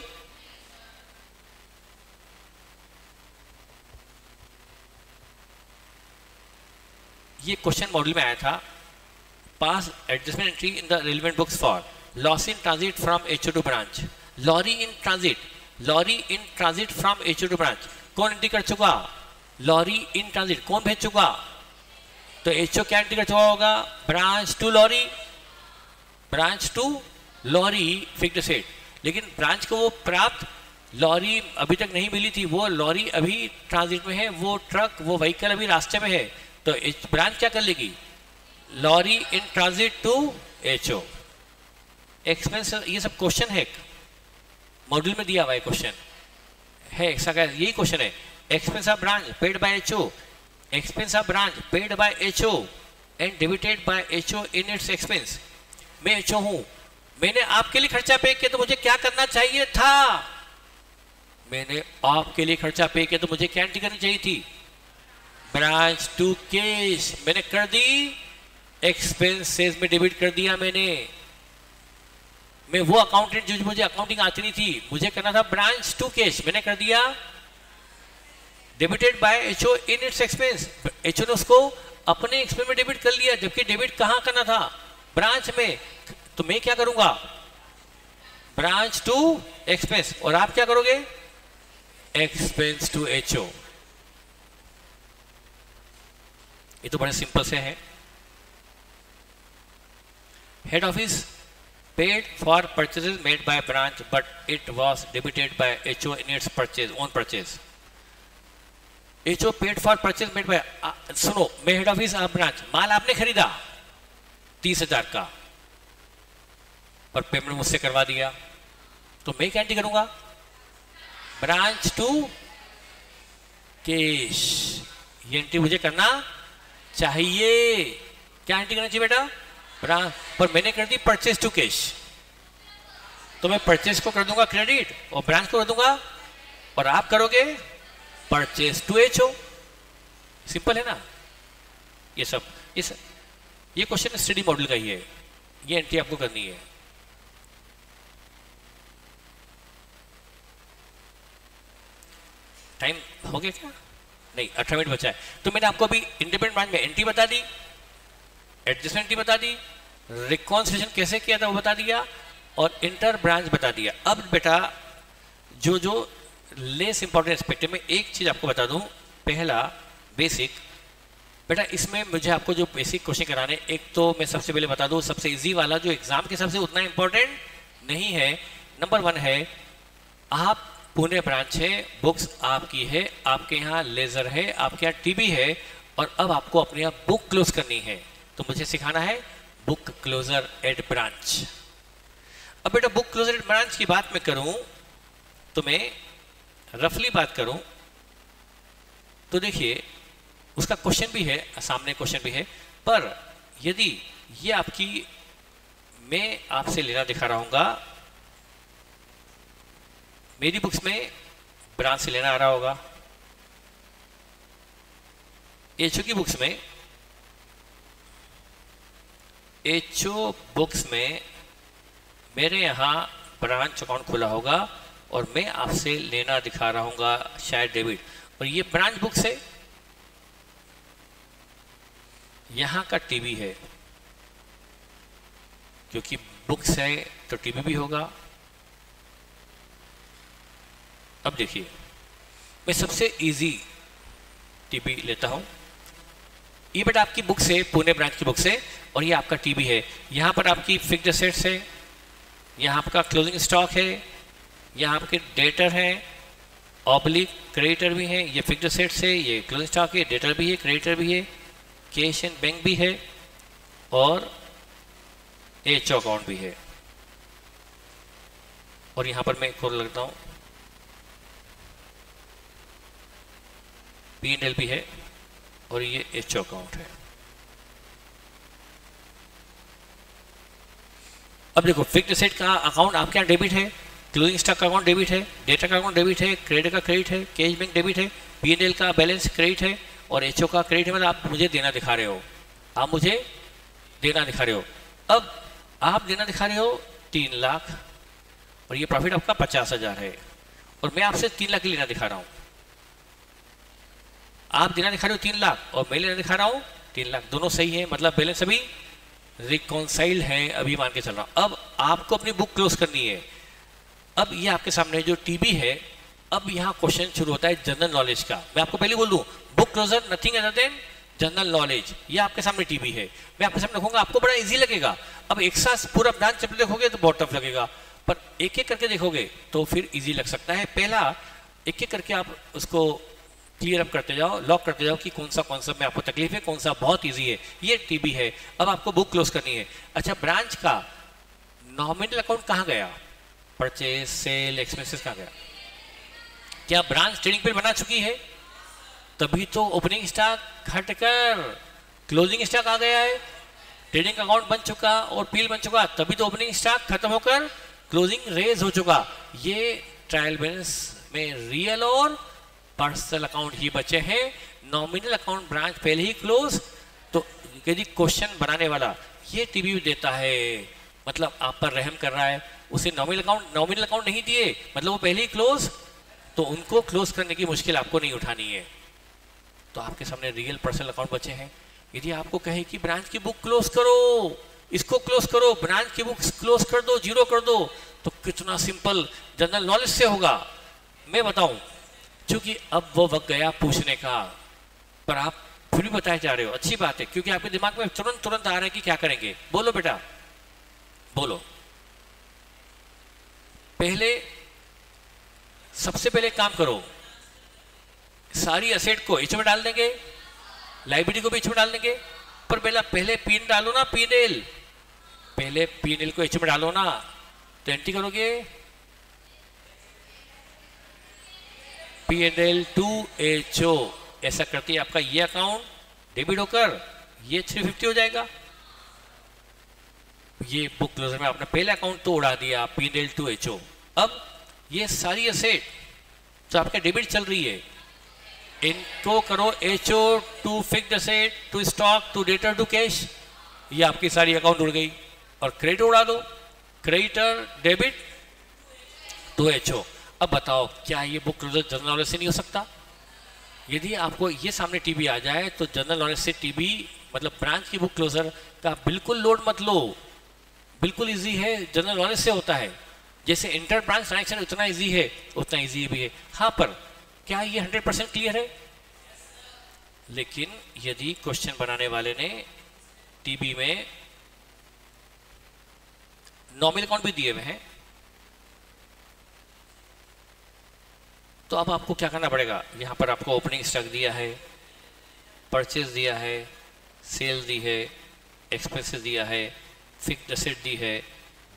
ये क्वेश्चन मॉड्यूल में आया था। Pass adjustment entry in the relevant books for loss in transit from HO to branch, lorry in transit from HO to branch. कौन एंट्री कर चुका? Lorry in transit. कौन भेज चुका? तो एचओ क्या एंट्री कर चुका होगा? Branch to lorry, branch to lorry fixed asset. लेकिन ब्रांच को वो प्राप्त लॉरी अभी तक नहीं मिली थी, वो लॉरी अभी ट्रांजिट में है, वो ट्रक, वो व्हीकल अभी रास्ते में है। तो ब्रांच क्या कर लेगी? Lorry in transit to HO. Expense, ये सब क्वेश्चन है, मॉड्यूल में दिया हुआ है क्वेश्चन है, ऐसा क्या? यही क्वेश्चन है। Expense of branch paid by HO, expense of branch paid by HO and debited by HO in it's expense. मैं एचओ हूं, मैंने आपके लिए खर्चा पे किया, तो मुझे क्या करना चाहिए था? मैंने आपके लिए खर्चा पे किया, तो मुझे क्या एंट्री करनी चाहिए थी? Branch to cash. मैंने कर दी, एक्सपेंसेस में डेबिट कर दिया मैंने। मैं वो अकाउंटेंट जो मुझे अकाउंटिंग आती नहीं थी, मुझे करना था ब्रांच टू कैश, मैंने कर दिया debited by HO in it's expense. HO ने उसको अपने एक्सपेंस में डेबिट कर लिया, जबकि डेबिट कहां करना था? ब्रांच में। तो मैं क्या करूंगा? ब्रांच टू एक्सपेंस, और आप क्या करोगे? Expense to HO. ये तो बड़े सिंपल से है। Head office paid for purchases made by branch but it was debited by HO in its purchase, own purchase. HO paid for purchase made by, सुनो, मैं हेड ऑफिस आप branch, माल आपने खरीदा 30,000 का, और पेमेंट मुझसे करवा दिया, तो मैं क्या एंट्री करूंगा? Branch to cash. ये एंट्री मुझे करना चाहिए। क्या एंट्री करना चाहिए बेटा? ब्रांच। पर मैंने कर दी परचेज टू कैश, तो मैं परचेज को कर दूंगा क्रेडिट और ब्रांच को कर दूंगा, और आप करोगे परचेज टू एचओ। सिंपल है ना? ये सब ये क्वेश्चन स्टडी मॉडल का ही है। ये एंट्री आपको करनी है। टाइम हो गया क्या? नहीं, 18 मिनट बचा है। तो मैंने आपको अभी इंडिपेंडेंट ब्रांच में एंट्री बता दी, एडजस्टमेंट एंट्री बता दी, रिकॉन्सिलिएशन कैसे किया था वो बता दिया, और इंटर ब्रांच बता दिया। अब बेटा जो जो लेस इंपॉर्टेंट एस्पेक्ट है, मैं एक चीज आपको बता दूं। पहला बेसिक, बेटा इसमें मुझे आपको जो बेसिक क्वेश्चन कराने, एक तो मैं सबसे पहले बता दूं, सबसे इजी वाला जो एग्जाम के हिसाब से उतना इंपॉर्टेंट नहीं है। नंबर 1 है, आप पुणे ब्रांच है, बुक्स आपकी है, आपके यहाँ लेजर है, आपके यहाँ टीबी है, और अब आपको अपने यहाँ बुक क्लोज करनी है, तो मुझे सिखाना है बुक क्लोजर एट ब्रांच। अब बेटा बुक क्लोजर एट ब्रांच की बात मैं करूं, तो मैं रफली बात करूं तो देखिए उसका क्वेश्चन भी है, सामने क्वेश्चन भी है, पर यदि ये आपकी, मैं आपसे लेना दिखा रहा हूंगा, मेरी बुक्स में ब्रांच से लेना आ रहा होगा, एचओ की बुक्स में, एचओ बुक्स में मेरे यहां ब्रांच अकाउंट खुला होगा, और मैं आपसे लेना दिखा रहा हूंगा शायद डेबिट, और ये ब्रांच बुक्स है, यहां का टीबी है, क्योंकि बुक्स है तो टीबी भी होगा। अब देखिए मैं सबसे इजी टीबी लेता हूं। ये बेटा आपकी बुक्स है, पुणे ब्रांच की बुक्स है, और ये आपका टीबी है। यहां पर आपकी फिक्स्ड एसेट्स है, यहां आपका क्लोजिंग स्टॉक है, यहां आपके डेटर है, ऑब्लिक क्रेडिटर भी हैं, ये फिक्स्ड एसेट्स है, ये क्लोजिंग स्टॉक है, डेटर भी है, क्रेडिटर भी है, कैश एंड बैंक भी है और एचओ अकाउंट भी है। और यहां पर मैं खोल लगता हूं P&L भी है और ये एचओ अकाउंट है। अब देखो फिक्स्ड एसेट का अकाउंट आपके यहाँ डेबिट है, क्लोजिंग स्टॉक का अकाउंट डेबिट है, डेटा का अकाउंट डेबिट है, क्रेडिट का क्रेडिट है, कैश बैंक डेबिट है, P&L का बैलेंस क्रेडिट है और एचओ का क्रेडिट है। मतलब आप मुझे देना दिखा रहे हो, आप मुझे देना दिखा रहे हो। अब आप देना दिखा रहे हो 3 लाख और ये प्रॉफिट आपका 50,000 है और मैं आपसे 3 लाख लेना दिखा रहा हूं। आप देना दिखा रहे हो 3 लाख और मैं लेना दिखा रहा हूं 3 लाख, दोनों सही है, मतलब बैलेंस अभी रिकॉन्साइल है, अभी मान के चल रहा हूं। अब आपको अपनी बुक क्लोज करनी है। अब ये आपके सामने जो टीबी है, अब यहाँ क्वेश्चन शुरू होता है जनरल नॉलेज का। मैं आपको पहले बोल दूं, book closure nothing other than general knowledge. ये आपके सामने टीबी है, मैं आपके सामने रखूंगा, आपको बड़ा इजी लगेगा। अब एक साथ पूरा ब्रांच जब देखोगे तो बहुत टफ लगेगा, पर एक एक करके देखोगे तो फिर इजी लग सकता है। पहला एक एक करके आप उसको क्लियर अप करते जाओ, लॉक करते जाओ कि कौन सा में आपको तकलीफ है, कौन सा बहुत इजी है। ये टीबी है। अब आपको बुक क्लोज करनी है। अच्छा, ब्रांच का नॉमिनल अकाउंट कहाँ गया? परचेज, सेल, एक्सपेंसेस कहाँ गया? क्या ब्रांच ट्रेडिंग पे बना चुकी है? तभी तो ओपनिंग स्टॉक घटकर क्लोजिंग स्टॉक आ गया है। ट्रेडिंग अकाउंट बन चुका और पील बन चुका, तभी तो ओपनिंग स्टॉक खत्म होकर क्लोजिंग रेज हो चुका। ये ट्रायल बैलेंस में रियल और पर्सनल अकाउंट ही बचे हैं। नॉमिनल अकाउंट ब्रांच पहले ही क्लोज। तो यदि क्वेश्चन बनाने वाला ये टीबी देता है, मतलब आप पर रहम कर रहा है, उसे नॉमिनल अकाउंट नहीं दिए, मतलब वो पहले ही क्लोज, तो उनको क्लोज करने की मुश्किल आपको नहीं उठानी है। तो आपके सामने रियल पर्सनल अकाउंट बचे हैं। यदि आपको कहे कि ब्रांच की बुक क्लोज करो, इसको क्लोज करो, ब्रांच की बुक क्लोज कर दो, जीरो कर दो, तो कितना सिंपल जनरल नॉलेज से होगा मैं बताऊं। क्योंकि अब वो वक्त गया पूछने का, पर आप फिर भी बताए जा रहे हो, अच्छी बात है, क्योंकि आपके दिमाग में तुरंत आ रहा है कि क्या करेंगे। बोलो बेटा, बोलो। सबसे पहले काम करो, सारी एसेट को एच में डाल देंगे, लाइबिलिटी को भी एच में डाल देंगे, पर पहले पीन डालो ना, P&L पहले P&L को एच में डालो ना, तो एंट्री करोगे P&L टू HO, ऐसा करते आपका ये अकाउंट डेबिट होकर ये 350 हो जाएगा। ये बुक क्लोजर में आपने पहले अकाउंट तो उड़ा दिया, P&L टू HO। अब ये सारी एसेट जो आपका डेबिट चल रही है, इनको करो HO to fixed asset to stock to debtor to cash. ये आपकी सारी अकाउंट उड़ गई। और क्रेडिट उड़ा दो, क्रेडिटर डेबिट टू HO। अब बताओ, क्या ये बुक क्लोजर जनरल नॉलेज से नहीं हो सकता? यदि आपको ये सामने टीबी आ जाए तो जनरल नॉलेज से टीबी, मतलब ब्रांच की बुक क्लोजर का बिल्कुल लोड मत लो, बिल्कुल इजी है, जनरल नॉलेज से होता है। जैसे इंटर ब्रांच ट्रांजेक्शन उतना इजी है, उतना इजी भी है। हाँ, पर क्या ये 100% क्लियर है? लेकिन यदि क्वेश्चन बनाने वाले ने टीबी में नॉमिनल अकाउंट भी दिए हुए हैं, तो अब आपको क्या करना पड़ेगा? यहां पर आपको ओपनिंग स्टॉक दिया है, परचेज दिया है, सेल दी है, एक्सपेंसेस दिया है, फिक्स्ड एसेट दी है,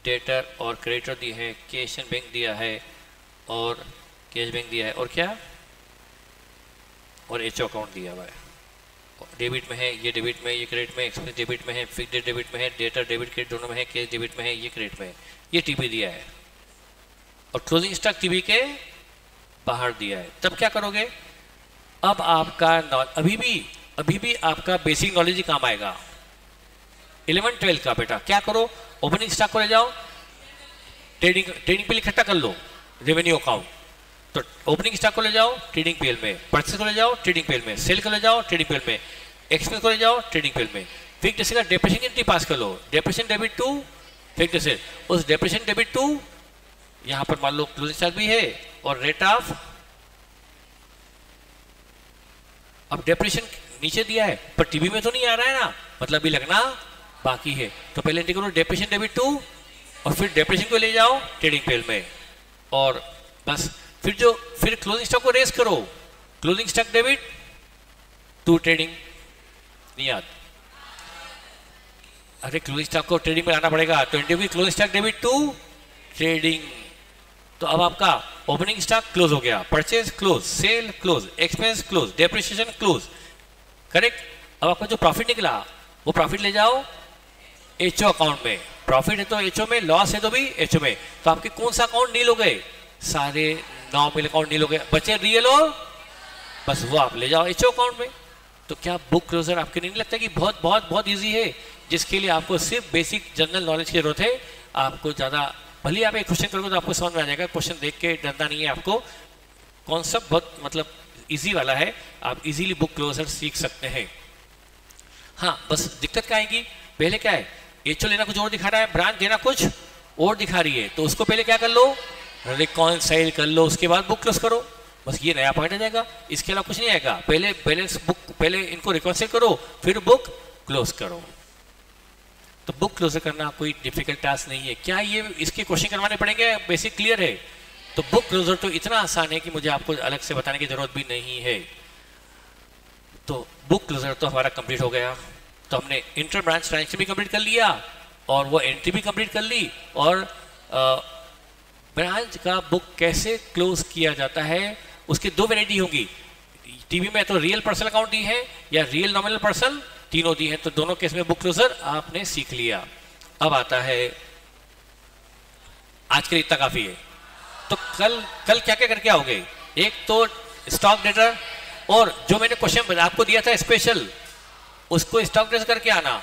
डेटर और क्रेडिटर दी है, कैश एंड बैंक दिया है और कैश बैंक दिया है, और क्या, और एचओ अकाउंट दिया हुआ है। डेबिट में है, ये डेबिट में, ये क्रेडिट में, एक्सपेंस डेबिट में है, फिक्स्ड डेबिट में है, डेटर डेबिट क्रेडिट दोनों में है, कैश डेबिट में है, ये क्रेडिट में है, ये टीबी दिया है और क्लोजिंग स्टॉक टीबी के बाहर दिया है। तब क्या करोगे? अब आपका अभी भी आपका बेसिक नॉलेज ही काम आएगा, 11-12 का। बेटा क्या करो, ओपनिंग स्टॉक को ले जाओ, ट्रेडिंग पे इकट्ठा कर लो रेवेन्यू अकाउंट, तो ओपनिंग स्टॉक को ले जाओ ट्रेडिंग पीएल में, परचेज को ले जाओ ट्रेडिंग पीएल में, सेल को ले जाओ ट्रेडिंग पीएल में, एक्सपेंस को ले जाओ trading P L. Fixed asset का डेप्रिसिएशन एंट्री पास कर लो, depreciation debit to fixed asset, उस डेप्रिसिएशन डेबिट टू यहां पर मान लो क्लोजिंग स्टॉक भी है और रेट ऑफ, अब डेप्रिसिएशन नीचे दिया है पर टीबी में तो नहीं आ रहा है ना, मतलब भी लगना बाकी है। तो पहले एंट्री करो डेप्रिसिएशन डेबिट टू और फिर डेप्रिसिएशन को ले जाओ ट्रेडिंग पीएल में और बस फिर क्लोजिंग स्टॉक को रेस करो, closing stock debit to trading, नहीं याद, अरे क्लोजिंग स्टॉक को ट्रेडिंग में लाना पड़ेगा, तो NDV closing stock debit to trading. तो अब आपका ओपनिंग स्टॉक क्लोज हो गया, purchase close, sale close, expense close, depreciation close, correct. अब आपका जो प्रॉफिट निकला वो प्रॉफिट ले जाओ एचओ अकाउंट में, प्रॉफिट है तो एचओ में, लॉस है तो भी एचओ में। तो आपके कौन सा अकाउंट नील हो गए? सारे नॉमिनल अकाउंट नील हो गए, बचे रियल और बस वो आप ले जाओ एचओ अकाउंट में। तो क्या बुक क्लोजर आपके नहीं लगता कि बहुत बहुत बहुत ईजी है, जिसके लिए आपको सिर्फ बेसिक जनरल नॉलेज की जरूरत है। आपको ज़्यादा भले आप एक क्वेश्चन करोगे तो आपको समझ में आ जाएगा, क्वेश्चन देख के डरना नहीं है आपको, कॉन्सेप्ट बहुत मतलब इजी वाला है, आप इजीली बुक क्लोजर सीख सकते हैं। हाँ बस दिक्कत क्या आएगी, पहले क्या है एचओ लेना कुछ और दिखा रहा है, ब्रांच देना कुछ और दिखा रही है, तो उसको पहले क्या कर लो, रिकॉन्साइल कर लो, उसके बाद बुक क्लोज करो, बस ये नया पॉइंट आ जाएगा, इसके अलावा कुछ नहीं आएगा। पहले बैलेंस बुक, पहले इनको रिकॉन्साइल करो फिर बुक क्लोज करो। तो बुक क्लोजर करना कोई डिफिकल्ट टास्क नहीं है। क्या ये इसके क्वेश्चन करवाने पड़ेंगे? बेसिक क्लियर है। तो बुक क्लोजर तो इतना आसान है कि मुझे आपको अलग से बताने की जरूरत भी नहीं है। तो बुक क्लोजर तो हमारा कंप्लीट हो गया। तो हमने इंटर ब्रांच ट्रांजेक्शन भी कंप्लीट कर लिया और वो एंट्री भी कंप्लीट कर ली, और ब्रांच का बुक कैसे क्लोज किया जाता है उसकी दो वैरायटी होंगी। टीवी में तो रियल पर्सनल अकाउंट दी है या रियल नॉमिनल पर्सन, तीनों दी है, तो दोनों केस में बुक क्लोजर आपने सीख लिया। अब आता है, आज के लिए इतना काफी है। तो कल क्या क्या करके आओगे? एक तो स्टॉक डेटर, और जो मैंने क्वेश्चन आपको दिया था स्पेशल, उसको स्टॉक डेटर करके आना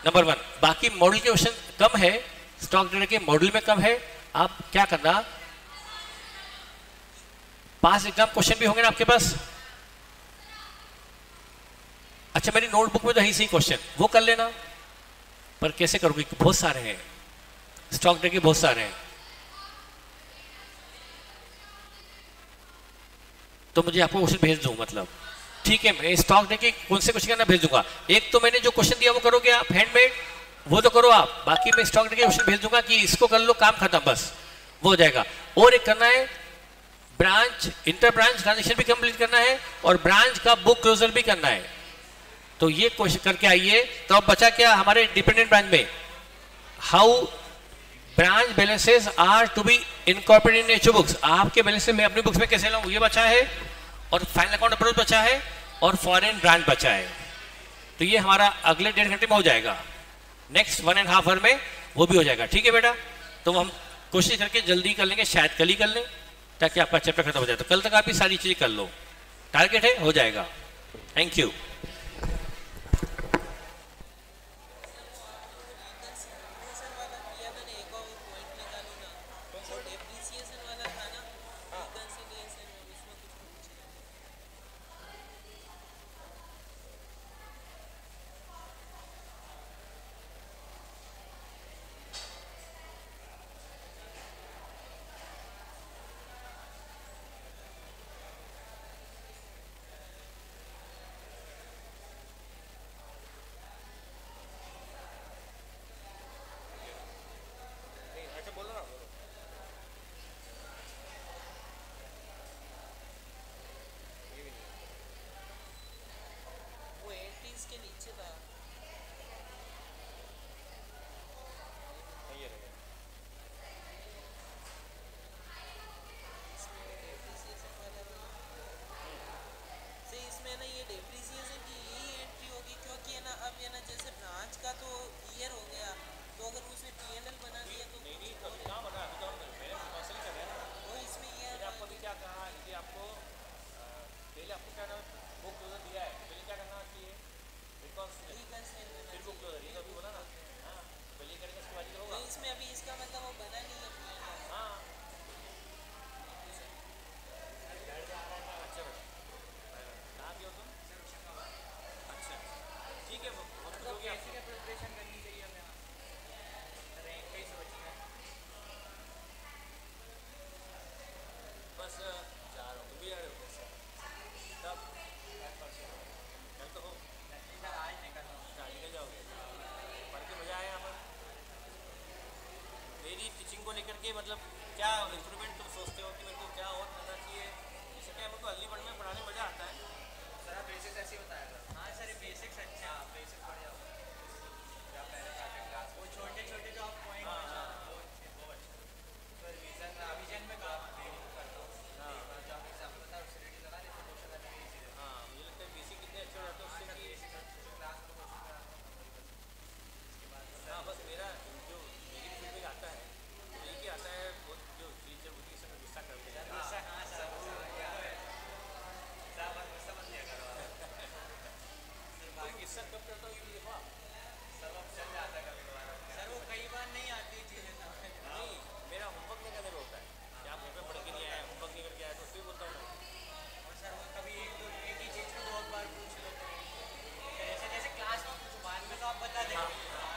नंबर 1। बाकी मॉडल के क्वेश्चन कम है, स्टॉक डेटर के मॉडल में कम है। आप क्या करना, पास एग्जाम क्वेश्चन भी होंगे ना आपके पास। अच्छा मेरी नोटबुक में तो है सही क्वेश्चन, वो कर लेना, पर कैसे करोगे? बहुत सारे हैं, स्टॉक डेटर के बहुत सारे हैं, तो मुझे आपको क्वेश्चन भेज दूं, मतलब ठीक है, मैं स्टॉक डेटर के कौन से क्वेश्चन करना भेज दूंगा। एक तो मैंने जो क्वेश्चन दिया वो करोगे आप, हैंडमेड, वो तो करो आप, बाकी मैं स्टॉक डेटर के क्वेश्चन भेज दूंगा कि इसको कर लो, काम खत्म, बस वो हो जाएगा। और एक करना है ब्रांच, इंटर ब्रांच ट्रांजेक्शन भी कंप्लीट करना है और ब्रांच का बुक क्लोजर भी करना है। तो ये क्वेश्चन करके आइए। तो अब बचा क्या हमारे डिपेंडेंट ब्रांच में, how branch balances are to be incorporated in HO books. आपके बैलेंस मैं अपनी बुक्स में कैसे लाऊं, ये बचा है, और फाइनल अकाउंट अप्रोच बचा है, और फॉरेन ब्रांच बचा है। तो ये हमारा अगले 1.5 घंटे में हो जाएगा, नेक्स्ट 1.5 आवर में वो भी हो जाएगा। ठीक है बेटा, तो हम कोशिश करके जल्दी कर लेंगे, शायद कल ही कर लें, ताकि आपका चैप्टर खत्म हो जाए। तो कल तक आप ये सारी चीजें कर लो, टारगेट है, हो जाएगा। Thank you. टीचिंग को लेकर के मतलब क्या इम्प्रूवमेंट तुम सोचते हो कि मेरे को क्या और करना चाहिए, जैसे क्या मेरे को अगली बढ़ में पढ़ाने मज़ा आता है। सर आप बेसिक्स ऐसे ही बताया था। हाँ सर ये बेसिक्स अच्छा। हाँ बेसिक्स बढ़िया होता है। जो आप पहले प्राइवेट क्लास वो छोटे छोटे जो आप पॉइंट हाँ में हाँ वो अच्छे वो अच्छे। तो रिवीजन रिवीजन में काम आते हैं करता हूँ। हाँ एक बार जो आप एग्जाम्पल बता उससे रेडी लगा लेते क्वेश्चन आने में इजी रहता हाँ, मुझे लगता है बेसिक कितने अच्छे हो है। जाते हैं हाँ उससे सर कि बेसिक क्लास में क्वेश्चन कराता हूँ नंबर ही बचता है। इसके बाद हाँ, सर बस मेरा जो मेरी फील्ड में आता है तो यही कि आता है बहुत जो टीचर होती है सब गुस्सा करते हैं। हाँ हाँ सर वो क्या है सब समझ लिया करो आप। सर तो बाकी गुस्सा कब करता हूँ ये भी देखो आप। सब अब चल जाता है कभी कभार। सर वो कई बार नहीं आती चीज़ें समझ में। नहीं, मेरा होमवर्क नहीं करने में होता है कि आप घर पे पढ़ के नहीं आए, होमवर्क नहीं करके आए, तो उससे भी बोलता हूँ मैं। और सर वो कभी एक ही चीज़ को 2 बार पूछ लो तो जैसे जैसे क्लास में पूछो बाद में तो आप बता देंगे।